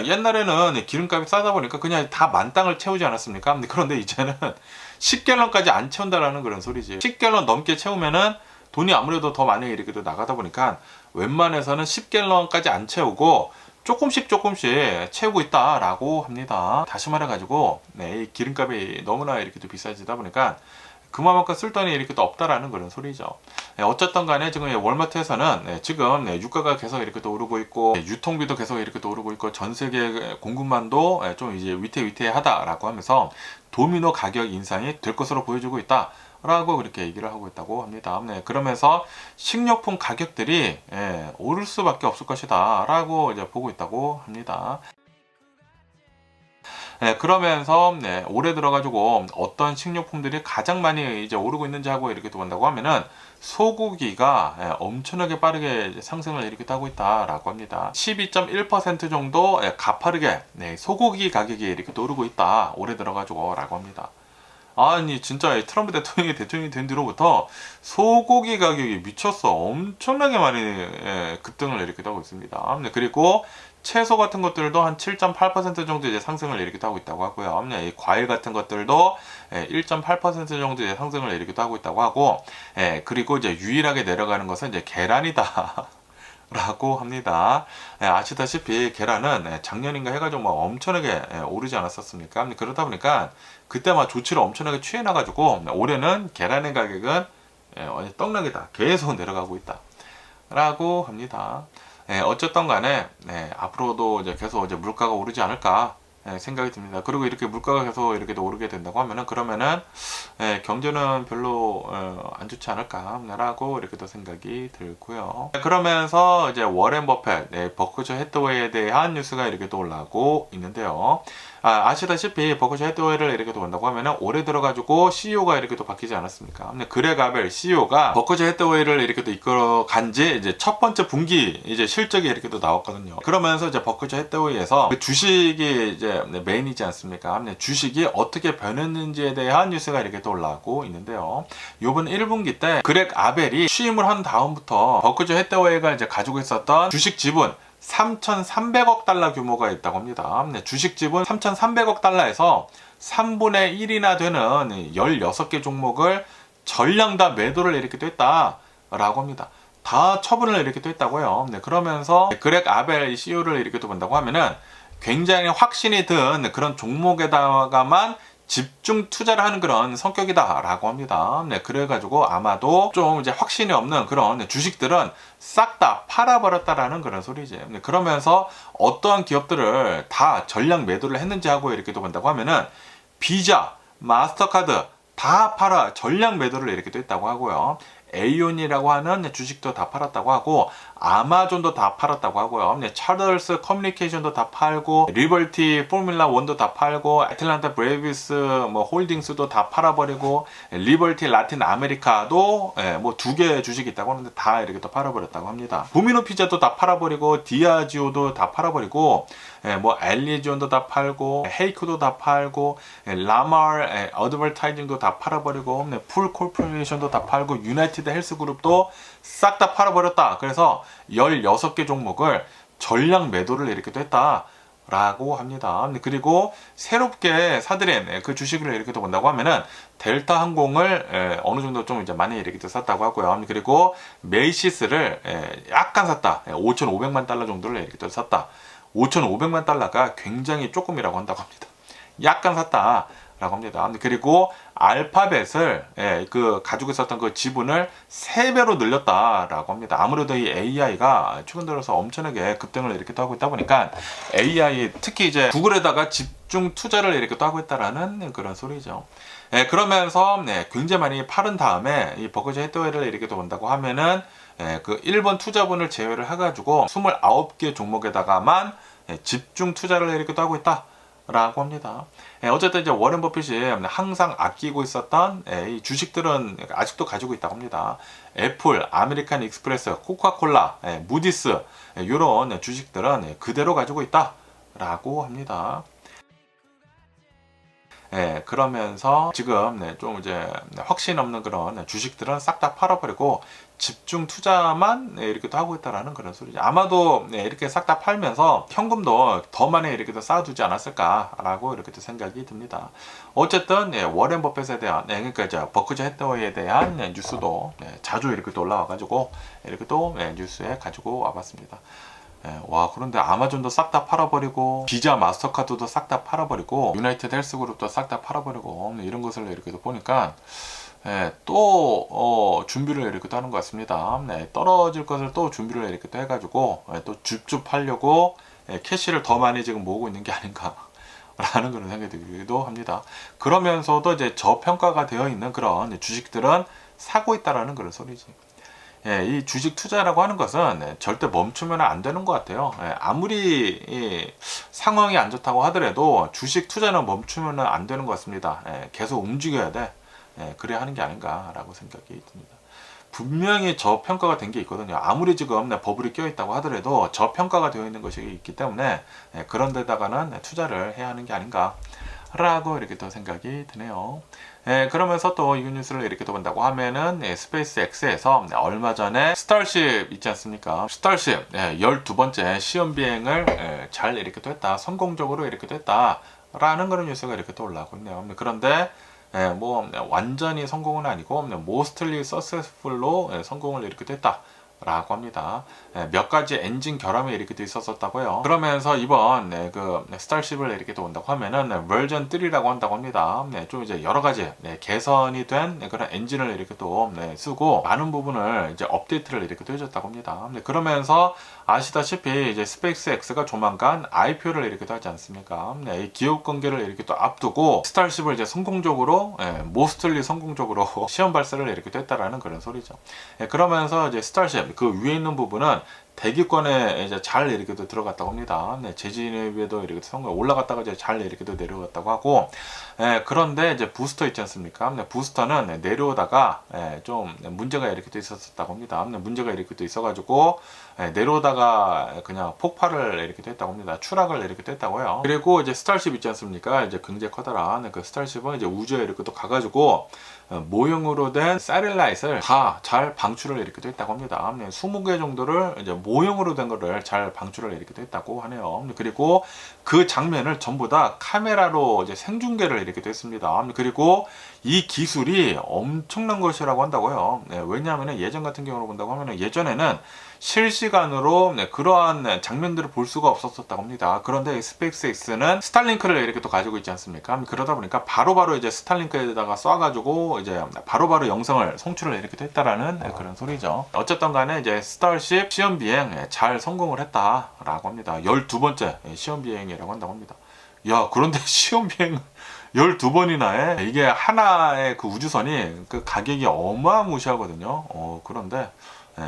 옛날에는 기름값이 싸다 보니까 그냥 다 만땅을 채우지 않았습니까? 그런데 이제는 10갤런까지 안 채운다라는 그런 소리지. 10갤런 넘게 채우면은 돈이 아무래도 더 많이 이렇게 나가다 보니까 웬만해서는 10갤런까지 안 채우고 조금씩 채우고 있다라고 합니다. 다시 말해가지고 이 기름값이 너무나 이렇게 또 비싸지다 보니까 그만큼 쓸 돈이 이렇게 또 없다라는 그런 소리죠. 어쨌든 간에 지금 월마트에서는 지금 유가가 계속 이렇게 또 오르고 있고 유통비도 계속 이렇게 또 오르고 있고 전 세계 공급망도 좀 이제 위태위태하다라고 하면서 도미노 가격 인상이 될 것으로 보여주고 있다. 라고 그렇게 얘기를 하고 있다고 합니다. 그러면서 식료품 가격들이 오를 수밖에 없을 것이다 라고 이제 보고 있다고 합니다. 그러면서 올해 들어가지고 어떤 식료품들이 가장 많이 이제 오르고 있는지 하고 이렇게 또 본다고 하면은 소고기가 엄청나게 빠르게 상승을 이렇게 하고 있다라고 합니다. 12.1% 정도 가파르게 소고기 가격이 이렇게 또 오르고 있다 올해 들어가지고 라고 합니다. 아니 진짜 트럼프 대통령이 된 뒤로부터 소고기 가격이 미쳤어. 엄청나게 많이 급등을 이렇게 하고 있습니다. 그리고 채소 같은 것들도 한 7.8% 정도 이제 상승을 이렇게 하고 있다고 하고요. 이 과일 같은 것들도 1.8% 정도 이제 상승을 이렇게 하고 있다고 하고, 그리고 이제 유일하게 내려가는 것은 이제 계란이다. 라고 합니다. 아시다시피 계란은 작년인가 해가지고 막 엄청나게 오르지 않았었습니까? 그러다 보니까 그때 막 조치를 엄청나게 취해놔가지고 올해는 계란의 가격은 떡락이다. 계속 내려가고 있다. 라고 합니다. 어쨌든 간에 앞으로도 이제 계속 이제 물가가 오르지 않을까 생각이 듭니다. 그리고 이렇게 물가가 계속 이렇게 오르게 된다고 하면은 그러면은 경제는 별로 안 좋지 않을까라고 이렇게 또 생각이 들고요. 그러면서 이제 워렌 버핏, 버크셔 해서웨이에 대한 뉴스가 이렇게 또 올라오고 있는데요. 아시다시피 버크셔 해서웨이를 이렇게 본다고 하면은 올해 들어가지고 CEO가 이렇게 또 바뀌지 않았습니까? 근데 그렉 아벨 CEO가 버크셔 해서웨이를 이렇게 또 이끌어 간지 이제 첫 번째 분기 이제 실적이 이렇게 또 나왔거든요. 그러면서 이제 버크셔 해서웨이에서 그 주식이 이제 메인이지 않습니까? 근데 주식이 어떻게 변했는지에 대한 뉴스가 이렇게 또 올라오고 있는데요. 요번 1분기 때 그렉 아벨이 취임을 한 다음부터 버크셔 해서웨이가 이제 가지고 있었던 주식 지분 3,300억 달러 규모가 있다고 합니다. 주식 지분 3,300억 달러에서 3분의 1이나 되는 16개 종목을 전량 다 매도를 이렇게 또 했다라고 합니다. 다 처분을 이렇게 또 했다고요. 그러면서 그렉 아벨 CEO를 이렇게 또 본다고 하면은 굉장히 확신이 든 그런 종목에다가만 집중 투자를 하는 그런 성격이다라고 합니다. 그래가지고 아마도 좀 이제 확신이 없는 그런 주식들은 싹 다 팔아버렸다라는 그런 소리지. 그러면서 어떠한 기업들을 다 전량 매도를 했는지 하고 이렇게 또 본다고 하면은 비자, 마스터카드 다 팔아 전량 매도를 이렇게 또 했다고 하고요. 에이온이라고 하는 주식도 다 팔았다고 하고 아마존도 다 팔았다고 하고요. 차들스 커뮤니케이션도 다 팔고 리버티 포뮬라 1도 다 팔고 애틀란타 브레이브스 뭐 홀딩스도 다 팔아버리고 리버티 라틴 아메리카도 뭐 2개 주식이 있다고 하는데 다 이렇게 또 팔아버렸다고 합니다. 도미노 피자도 다 팔아버리고 디아지오도 다 팔아버리고 뭐 엘리지온도 다 팔고 헤이크도 다 팔고 라말 어드버타이징도 다 팔아버리고 풀 코퍼레이션도 다 팔고 유나이티드 헬스그룹도 싹 다 팔아버렸다. 그래서 16개 종목을 전량 매도를 이렇게 또 했다라고 합니다. 그리고 새롭게 사들인 그 주식을 이렇게 또 본다고 하면은 델타 항공을 어느 정도 좀 이제 많이 이렇게 또 샀다고 하고요. 그리고 메이시스를 약간 샀다. 5,500만 달러 정도를 이렇게 또 샀다. 5,500만 달러가 굉장히 조금이라고 한다고 합니다. 약간 샀다. 라고 합니다. 그리고 알파벳을 그 가지고 있었던 그 지분을 3배로 늘렸다라고 합니다. 아무래도 이 AI가 최근 들어서 엄청나게 급등을 이렇게 또 하고 있다 보니까 AI 특히 이제 구글에다가 집중 투자를 이렇게 또 하고 있다라는 그런 소리죠. 그러면서 굉장히 많이 팔은 다음에 이 버크셔 해서웨이를 이렇게 또 본다고 하면은 그 1번 투자분을 제외를 해가지고 29개 종목에다가만 집중 투자를 이렇게 또 하고 있다. 라고 합니다. 어쨌든 이제 워렌 버핏이 항상 아끼고 있었던 이 주식들은 아직도 가지고 있다고 합니다. 애플, 아메리칸 익스프레스, 코카콜라, 무디스 이런 주식들은 그대로 가지고 있다라고 합니다. 그러면서 지금 좀 이제 확신 없는 그런 주식들은 싹 다 팔아버리고 집중 투자만 이렇게 또 하고 있다라는 그런 소리죠. 아마도 이렇게 싹 다 팔면서 현금도 더 많이 이렇게 또 쌓아두지 않았을까라고 이렇게 또 생각이 듭니다. 어쨌든 워렌 버핏에 대한 그러니까 이제 버크셔 해서웨이에 대한 뉴스도 자주 이렇게 또 올라와가지고 이렇게 또 뉴스에 가지고 와봤습니다. 와, 그런데 아마존도 싹 다 팔아버리고 비자 마스터카드도 싹 다 팔아버리고 유나이티드 헬스그룹도 싹 다 팔아버리고 이런 것을 이렇게 보니까 또 준비를 이렇게 또 하는 것 같습니다. 떨어질 것을 또 준비를 이렇게 또 해가지고 또 줍줍 하려고 캐시를 더 많이 지금 모으고 있는 게 아닌가 라는 그런 생각이 들기도 합니다. 그러면서도 이제 저평가가 되어 있는 그런 주식들은 사고 있다라는 그런 소리지. 이 주식 투자라고 하는 것은 절대 멈추면 안 되는 것 같아요. 아무리 상황이 안 좋다고 하더라도 주식 투자는 멈추면 안 되는 것 같습니다. 계속 움직여야 돼. 그래야 하는 게 아닌가라고 생각이 듭니다. 분명히 저평가가 된 게 있거든요. 아무리 지금 버블이 껴있다고 하더라도 저평가가 되어 있는 것이 있기 때문에 그런 데다가는 투자를 해야 하는 게 아닌가 라고 이렇게 또 생각이 드네요. 그러면서 또 이 뉴스를 이렇게 또 본다고 하면은 스페이스 X에서 얼마 전에 스타쉽 있지 않습니까? 스타쉽 12번째 시험 비행을 잘 이렇게 또 했다. 성공적으로 이렇게 또 했다. 라는 그런 뉴스가 이렇게 또 올라오고 있네요. 그런데 뭐 완전히 성공은 아니고 mostly successful로 성공을 이렇게 또 했다. 라고 합니다. 몇 가지 엔진 결함이 이렇게 돼 있었다고요. 그러면서 이번 그 스타쉽을 이렇게 또 온다고 하면은 버전 3라고 한다고 합니다. 좀 이제 여러 가지 개선이 된 그런 엔진을 이렇게 또 쓰고 많은 부분을 이제 업데이트를 이렇게 또 해줬다고 합니다. 그러면서 아시다시피 이제 스페이스 X가 조만간 IPO를 이렇게 또 하지 않습니까? 이 기업 관계를 이렇게 또 앞두고 스타쉽을 이제 성공적으로 모스틀리 성공적으로 시험 발사를 이렇게 또 했다라는 그런 소리죠. 그러면서 이제 스타쉽 그 위에 있는 부분은 대기권에 이제 잘 이렇게도 들어갔다고 합니다. 네, 재진입에도 이렇게 성공 올라갔다가 이제 잘 이렇게도 내려갔다고 하고, 그런데 이제 부스터 있지 않습니까? 네, 부스터는 내려오다가 좀 문제가 이렇게 또 있었다고 합니다. 네, 문제가 이렇게 또 있어가지고 내려오다가 그냥 폭발을 이렇게 했다고 합니다. 추락을 이렇게 했다고요. 그리고 이제 스타쉽 있지 않습니까? 이제 굉장히 커다란 그 스타쉽은 이제 우주에 이렇게 또 가가지고 모형으로 된 사텔라이트를 다 잘 방출을 이렇게 했다고 합니다. 20개 정도를 이제 모형으로 된 거를 잘 방출을 이렇게 했다고 하네요. 그리고 그 장면을 전부 다 카메라로 이제 생중계를 이렇게 했습니다. 그리고 이 기술이 엄청난 것이라고 한다고요. 왜냐하면 예전 같은 경우로 본다고 하면 예전에는 실시간으로 그러한 장면들을 볼 수가 없었다고 합니다. 그런데 스페이스X는 스타링크를 이렇게 또 가지고 있지 않습니까? 그러다 보니까 바로바로 이제 스타링크에다가 쏴가지고 이제 바로바로 영상을 송출을 이렇게 했다라는 그런 소리죠. 어쨌든 간에 이제 스타쉽 시험 비행 잘 성공을 했다라고 합니다. 12번째 시험 비행이라고 한다고 합니다. 야, 그런데 시험 비행 12번이나 해. 이게 하나의 그 우주선이 그 가격이 어마무시하거든요. 그런데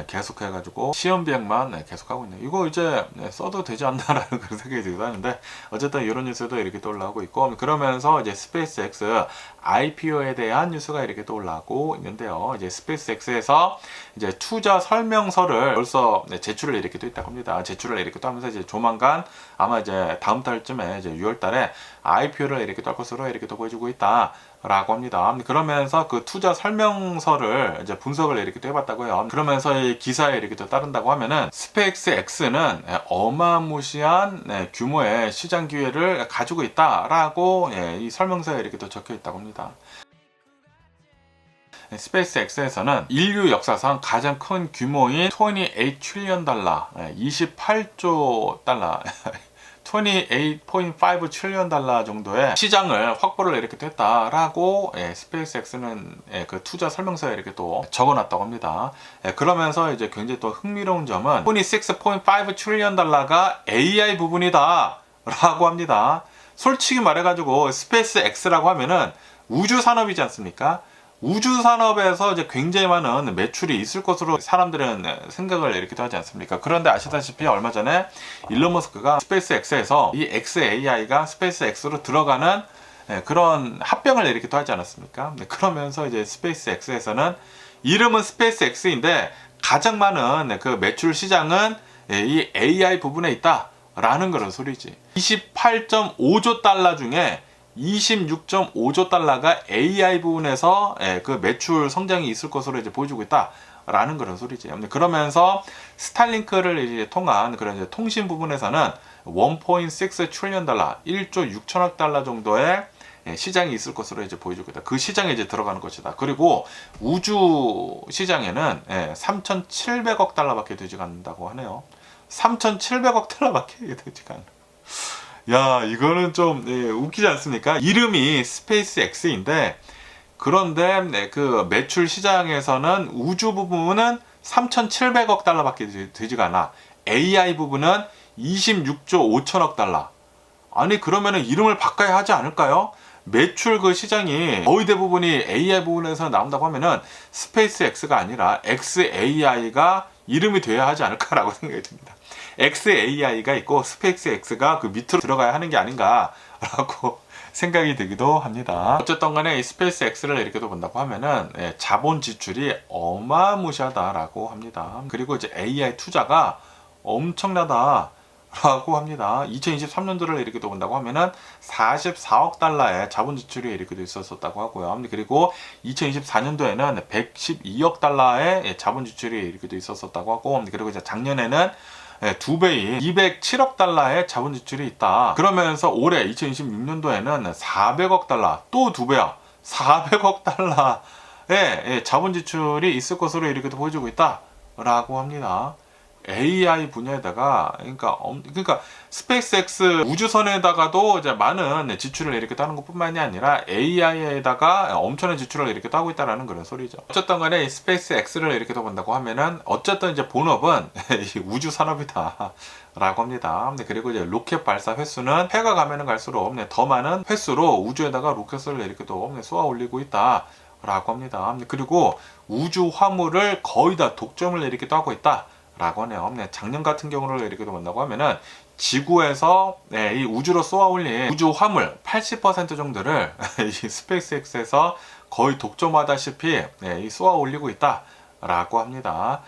계속 해가지고 시험 비행만 계속하고 있네요. 이거 이제 써도 되지 않나라는 그런 생각이 들기도 하는데, 어쨌든 이런 뉴스도 이렇게 또 올라오고 있고, 그러면서 이제 스페이스X IPO에 대한 뉴스가 이렇게 또 올라오고 있는데요. 이제 스페이스X에서 이제 투자 설명서를 벌써 제출을 이렇게 또 있다고 합니다. 제출을 이렇게 또 하면서 이제 조만간 아마 이제 다음 달쯤에 이제 6월 달에 IPO를 이렇게 또 할 것으로 이렇게 또 보여주고 있다. 라고 합니다. 그러면서 그 투자 설명서를 이제 분석을 이렇게 또 해봤다고요. 그러면서 이 기사에 이렇게 또 따른다고 하면은 스페이스X는 어마무시한 규모의 시장 기회를 가지고 있다라고 이 설명서에 이렇게 또 적혀 있다고 합니다. 스페이스X에서는 인류 역사상 가장 큰 규모인 28 트릴리언 달러, 28조 달러 28.5 트릴리언 달러 정도의 시장을 확보를 이렇게 했다라고 스페이스X는 그 투자 설명서에 이렇게 또 적어놨다고 합니다. 그러면서 이제 굉장히 또 흥미로운 점은 26.5 트릴리언 달러가 AI 부분이다 라고 합니다. 솔직히 말해가지고 스페이스X라고 하면은 우주 산업이지 않습니까? 우주 산업에서 이제 굉장히 많은 매출이 있을 것으로 사람들은 생각을 이렇게 하지 않습니까? 그런데 아시다시피 얼마 전에 일론 머스크가 스페이스X에서 이 XAI가 스페이스X로 들어가는 그런 합병을 이렇게 하지 않았습니까? 그러면서 이제 스페이스X에서는 이름은 스페이스X인데 가장 많은 그 매출 시장은 이 AI 부분에 있다라는 그런 소리지. 28.5조 달러 중에 26.5조 달러가 AI 부분에서 그 매출 성장이 있을 것으로 이제 보여주고 있다라는 그런 소리지. 그러면서 스타링크를 이제 통한 그런 이제 통신 부분에서는 1.6 트릴리언 달러, 1조 6천억 달러 정도의 시장이 있을 것으로 이제 보여주고 있다. 그 시장에 이제 들어가는 것이다. 그리고 우주 시장에는 3,700억 달러밖에 되지 않는다고 하네요. 3,700억 달러밖에 되지 않는. 야, 이거는 좀 웃기지 않습니까? 이름이 스페이스X인데 그런데 그 매출 시장에서는 우주 부분은 3,700억 달러밖에 되지가 않아. AI 부분은 26조 5천억 달러. 아니, 그러면은 이름을 바꿔야 하지 않을까요? 매출 그 시장이 거의 대부분이 AI 부분에서 나온다고 하면은 스페이스X가 아니라 XAI가 이름이 돼야 하지 않을까라고 생각이 듭니다. XAI가 있고 스페이스X가 그 밑으로 들어가야 하는 게 아닌가라고 생각이 들기도 합니다. 어쨌든 간에 이 스페이스X를 이렇게도 본다고 하면은 자본 지출이 어마무시하다라고 합니다. 그리고 이제 AI 투자가 엄청나다 라고 합니다. 2023년도를 이렇게도 본다고 하면은 44억 달러의 자본 지출이 이렇게도 있었다고 하고요. 그리고 2024년도에는 112억 달러의 자본 지출이 이렇게도 있었다고 하고, 그리고 이제 작년에는 2배인 207억 달러의 자본 지출이 있다. 그러면서 올해 2026년도에는 400억 달러, 또 2배야. 400억 달러의 자본 지출이 있을 것으로 이렇게도 보여주고 있다라고 합니다. AI 분야에다가 그러니까 스페이스X 우주선에다가도 이제 많은 지출을 이렇게 하는 것뿐만이 아니라 AI에다가 엄청난 지출을 이렇게 하고 있다라는 그런 소리죠. 어쨌든 간에 스페이스X를 이렇게 본다고 하면은 어쨌든 이제 본업은 우주 산업이다 라고 합니다. 그리고 이제 로켓 발사 횟수는 해가 가면은 갈수록 더 많은 횟수로 우주에다가 로켓을 이렇게 또 쏘아 올리고 있다 라고 합니다. 그리고 우주 화물을 거의 다 독점을 이렇게 하고 있다 라고 하네요. 네, 작년 같은 경우를 이렇게 본다고 하면은 지구에서 이 우주로 쏘아 올린 우주 화물 80% 정도를 이 스페이스X에서 거의 독점하다시피 이 쏘아 올리고 있다. 라고 합니다.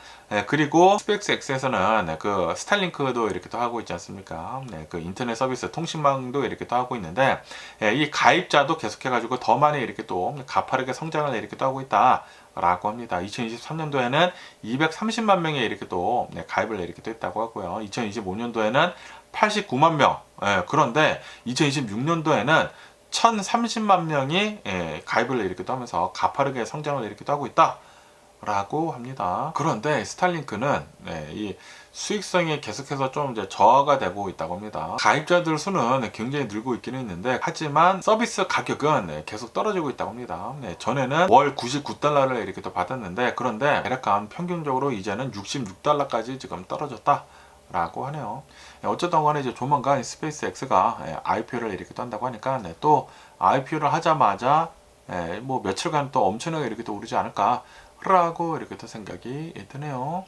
그리고 스페이스X에서는 그 스타링크도 이렇게 또 하고 있지 않습니까? 그 인터넷 서비스 통신망도 이렇게 또 하고 있는데 이 가입자도 계속해가지고 더 많이 이렇게 또 가파르게 성장을 이렇게 또 하고 있다. 라고 합니다. 2023년도에는 230만 명이 이렇게 또 가입을 이렇게 또 했다고 하고요. 2025년도에는 89만 명. 그런데 2026년도에는 1030만 명이 가입을 이렇게 또 하면서 가파르게 성장을 이렇게 또 하고 있다. 라고 합니다. 그런데 스타링크는 이 수익성이 계속해서 좀 이제 저하가 되고 있다고 합니다. 가입자들 수는 굉장히 늘고 있기는 있는데 하지만 서비스 가격은 계속 떨어지고 있다고 합니다. 전에는 월 99달러를 이렇게 또 받았는데 그런데 약간 평균적으로 이제는 66달러까지 지금 떨어졌다. 라고 하네요. 어쨌든 간에 이제 조만간 스페이스X가 IPO를 이렇게 또 한다고 하니까 또 IPO를 하자마자 뭐 며칠간 또 엄청나게 이렇게 또 오르지 않을까 라고 이렇게 또 생각이 드네요.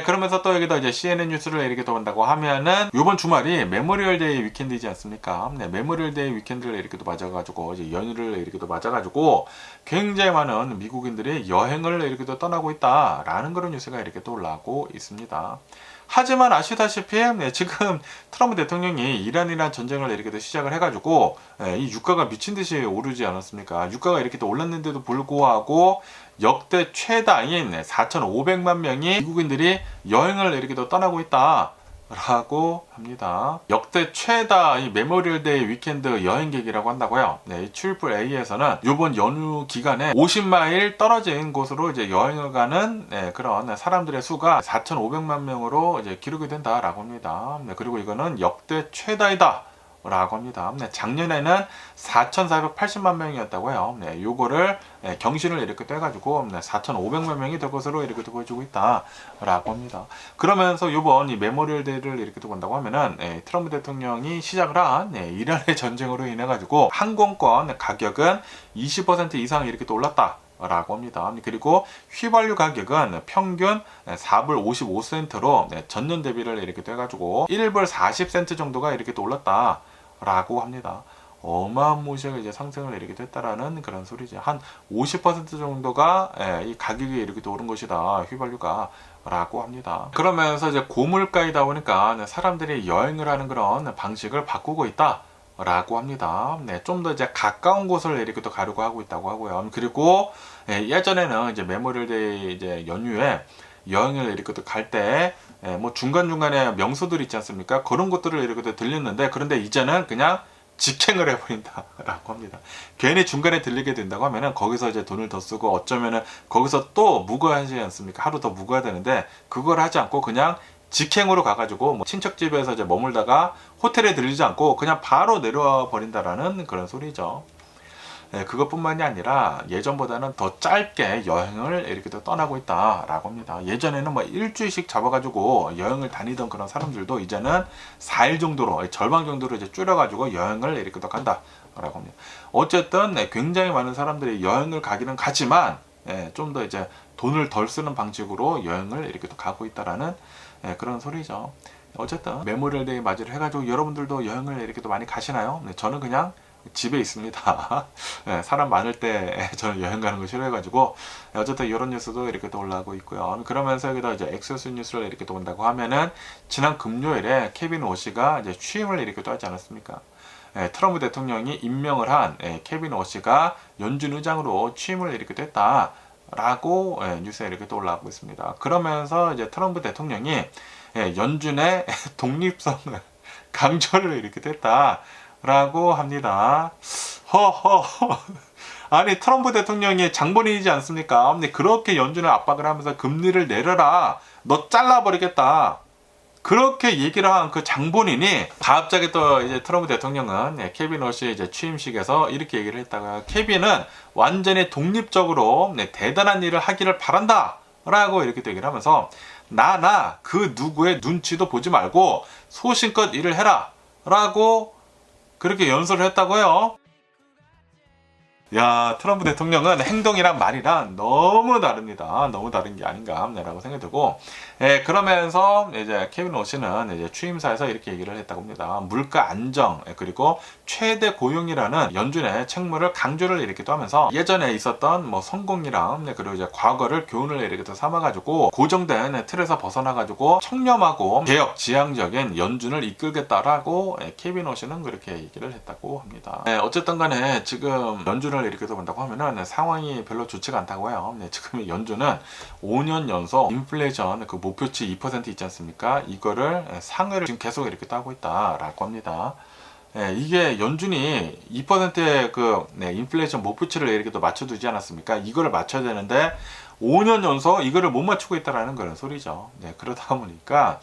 그러면서 또 여기다 이제 CNN 뉴스를 이렇게 또 본다고 하면은 이번 주말이 메모리얼 데이 위켄드이지 않습니까? 메모리얼 데이 위켄드를 이렇게 또 맞아가지고 이제 연휴를 이렇게 또 맞아가지고 굉장히 많은 미국인들이 여행을 이렇게 또 떠나고 있다라는 그런 뉴스가 이렇게 또 올라오고 있습니다. 하지만 아시다시피 지금 트럼프 대통령이 이란이란 전쟁을 이렇게 또 시작을 해가지고 이 유가가 미친 듯이 오르지 않았습니까? 유가가 이렇게 또 올랐는데도 불구하고 역대 최다인 4,500만 명이 미국인들이 여행을 이렇게 또 떠나고 있다. 라고 합니다. 역대 최다 이 메모리얼 데이 위켄드 여행객이라고 한다고요. 이 AAA에서는 이번 연휴 기간에 50마일 떨어진 곳으로 이제 여행을 가는 그런 사람들의 수가 4,500만 명으로 이제 기록이 된다라고 합니다. 그리고 이거는 역대 최다이다. 라고 합니다. 작년에는 4,480만 명이었다고요. 요거를 경신을 이렇게 떼가지고 4,500만 명이 될 것으로 이렇게 보여주고 있다라고 합니다. 그러면서 요번 이 메모리얼 데이를 이렇게 본다고 하면은 트럼프 대통령이 시작을 한 이란의 전쟁으로 인해 가지고 항공권 가격은 20% 이상 이렇게 또 올랐다. 라고 합니다. 그리고 휘발유 가격은 평균 4불 55센트로 전년 대비를 이렇게 돼가지고 1불 40센트 정도가 이렇게 또 올랐다. 라고 합니다. 어마무시하게 이제 상승을 이렇게 됐다라는 그런 소리죠. 한 50% 정도가 이 가격이 이렇게 또 오른 것이다. 휘발유가. 라고 합니다. 그러면서 이제 고물가이다 보니까 사람들이 여행을 하는 그런 방식을 바꾸고 있다. 라고 합니다. 좀 더 이제 가까운 곳을 이렇게 또 가려고 하고 있다고 하고요. 그리고 예전에는 이제 메모리얼 데이 이제 연휴에 여행을 이렇게 또 갈 때 뭐 중간중간에 명소들 있지 않습니까? 그런 것들을 이렇게 또 들렸는데 그런데 이제는 그냥 직행을 해버린다 라고 합니다. 괜히 중간에 들리게 된다고 하면은 거기서 이제 돈을 더 쓰고 어쩌면은 거기서 또 묵어야 하지 않습니까? 하루 더 묵어야 되는데 그걸 하지 않고 그냥 직행으로 가가지고 뭐 친척 집에서 이제 머물다가 호텔에 들리지 않고 그냥 바로 내려와 버린다라는 그런 소리죠. 그것뿐만이 아니라 예전보다는 더 짧게 여행을 이렇게 또 떠나고 있다라고 합니다. 예전에는 뭐 일주일씩 잡아가지고 여행을 다니던 그런 사람들도 이제는 4일 정도로 절반 정도로 이제 줄여가지고 여행을 이렇게 또 간다라고 합니다. 어쨌든 굉장히 많은 사람들이 여행을 가기는 가지만 좀 더 이제 돈을 덜 쓰는 방식으로 여행을 이렇게 또 가고 있다라는 그런 소리죠. 어쨌든 메모리얼 데이 맞이를 해가지고 여러분들도 여행을 이렇게 또 많이 가시나요? 저는 그냥 집에 있습니다. 사람 많을 때 저는 여행 가는 거 싫어해가지고 어쨌든 이런 뉴스도 이렇게 또 올라오고 있고요. 그러면서 여기다 이제 엑소스 뉴스를 이렇게 또 본다고 하면은 지난 금요일에 케빈 워시가 이제 취임을 이렇게 또 하지 않았습니까? 트럼프 대통령이 임명을 한 케빈 워시가 연준 의장으로 취임을 이렇게 됐다. 라고 뉴스에 이렇게 또 올라오고 있습니다. 그러면서 이제 트럼프 대통령이 연준의 독립성을 강조를 이렇게 됐다. 라고 합니다. 허허. 아니 트럼프 대통령이 장본인이지 않습니까? 근데 그렇게 연준을 압박을 하면서 금리를 내려라. 너 잘라버리겠다. 그렇게 얘기를 한 그 장본인이 갑자기 또 이제 트럼프 대통령은 케빈 워시 이제 취임식에서 이렇게 얘기를 했다가 케빈은 완전히 독립적으로 대단한 일을 하기를 바란다. 라고 이렇게 또 얘기를 하면서 나 그 누구의 눈치도 보지 말고 소신껏 일을 해라. 라고 그렇게 연설을 했다고요. 야, 트럼프 대통령은 행동이랑 말이랑 너무 다릅니다. 너무 다른 게 아닌가라고 생각이 들고, 그러면서 이제 케빈 오씨는 이제 취임사에서 이렇게 얘기를 했다고 합니다. 물가 안정, 그리고 최대 고용이라는 연준의 책무를 강조를 이렇게 또 하면서 예전에 있었던 뭐 성공이랑 그리고 이제 과거를 교훈을 이렇게 또 삼아가지고 고정된 틀에서 벗어나가지고 청렴하고 개혁 지향적인 연준을 이끌겠다라고 케빈 오씨는 그렇게 얘기를 했다고 합니다. 어쨌든 간에 지금 연준을 이렇게 또 본다고 하면은 상황이 별로 좋지가 않다고 해요. 지금 연준은 5년 연속 인플레이션 그 목표치 2% 있지 않습니까? 이거를 상회를 지금 계속 이렇게 따고 있다라고 합니다. 이게 연준이 2%의 그 인플레이션 목표치를 이렇게 또 맞춰두지 않았습니까? 이거를 맞춰야 되는데 5년 연속 이거를 못 맞추고 있다라는 그런 소리죠. 그러다 보니까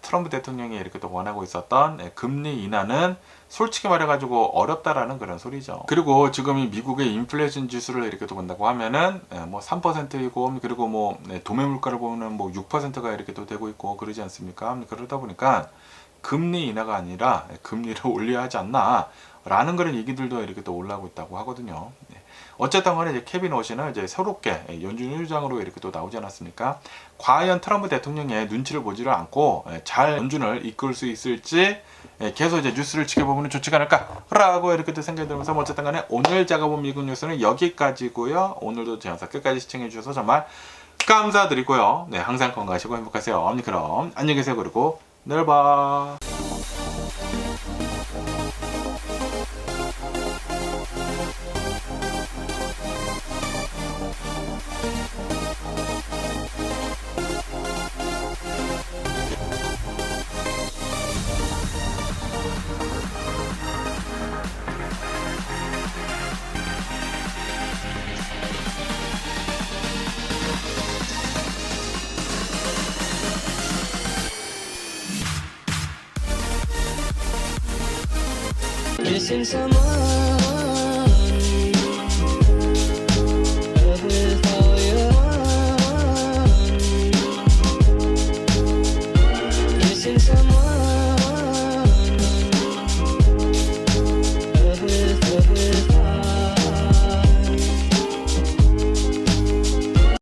트럼프 대통령이 이렇게 또 원하고 있었던 금리 인하는 솔직히 말해가지고 어렵다라는 그런 소리죠. 그리고 지금 이 미국의 인플레이션 지수를 이렇게 또 본다고 하면은 뭐 3%이고 그리고 뭐 도매 물가를 보면은 뭐 6%가 이렇게 또 되고 있고 그러지 않습니까? 그러다 보니까 금리 인하가 아니라 금리를 올려야 하지 않나 라는 그런 얘기들도 이렇게 또 올라오고 있다고 하거든요. 어쨌든 간에 이제 케빈 오씨는 이제 새롭게 연준 의장으로 이렇게 또 나오지 않았습니까? 과연 트럼프 대통령의 눈치를 보지를 않고 잘 연준을 이끌 수 있을지 계속 이제 뉴스를 지켜보면 좋지가 않을까라고 이렇게 또 생각이 들면서 어쨌든 간에 오늘 제가 본 미국 뉴스는 여기까지고요. 오늘도 제 영상 끝까지 시청해 주셔서 정말 감사드리고요. 항상 건강하시고 행복하세요. 그럼 안녕히 계세요. 그리고 내일 봐. Missing someone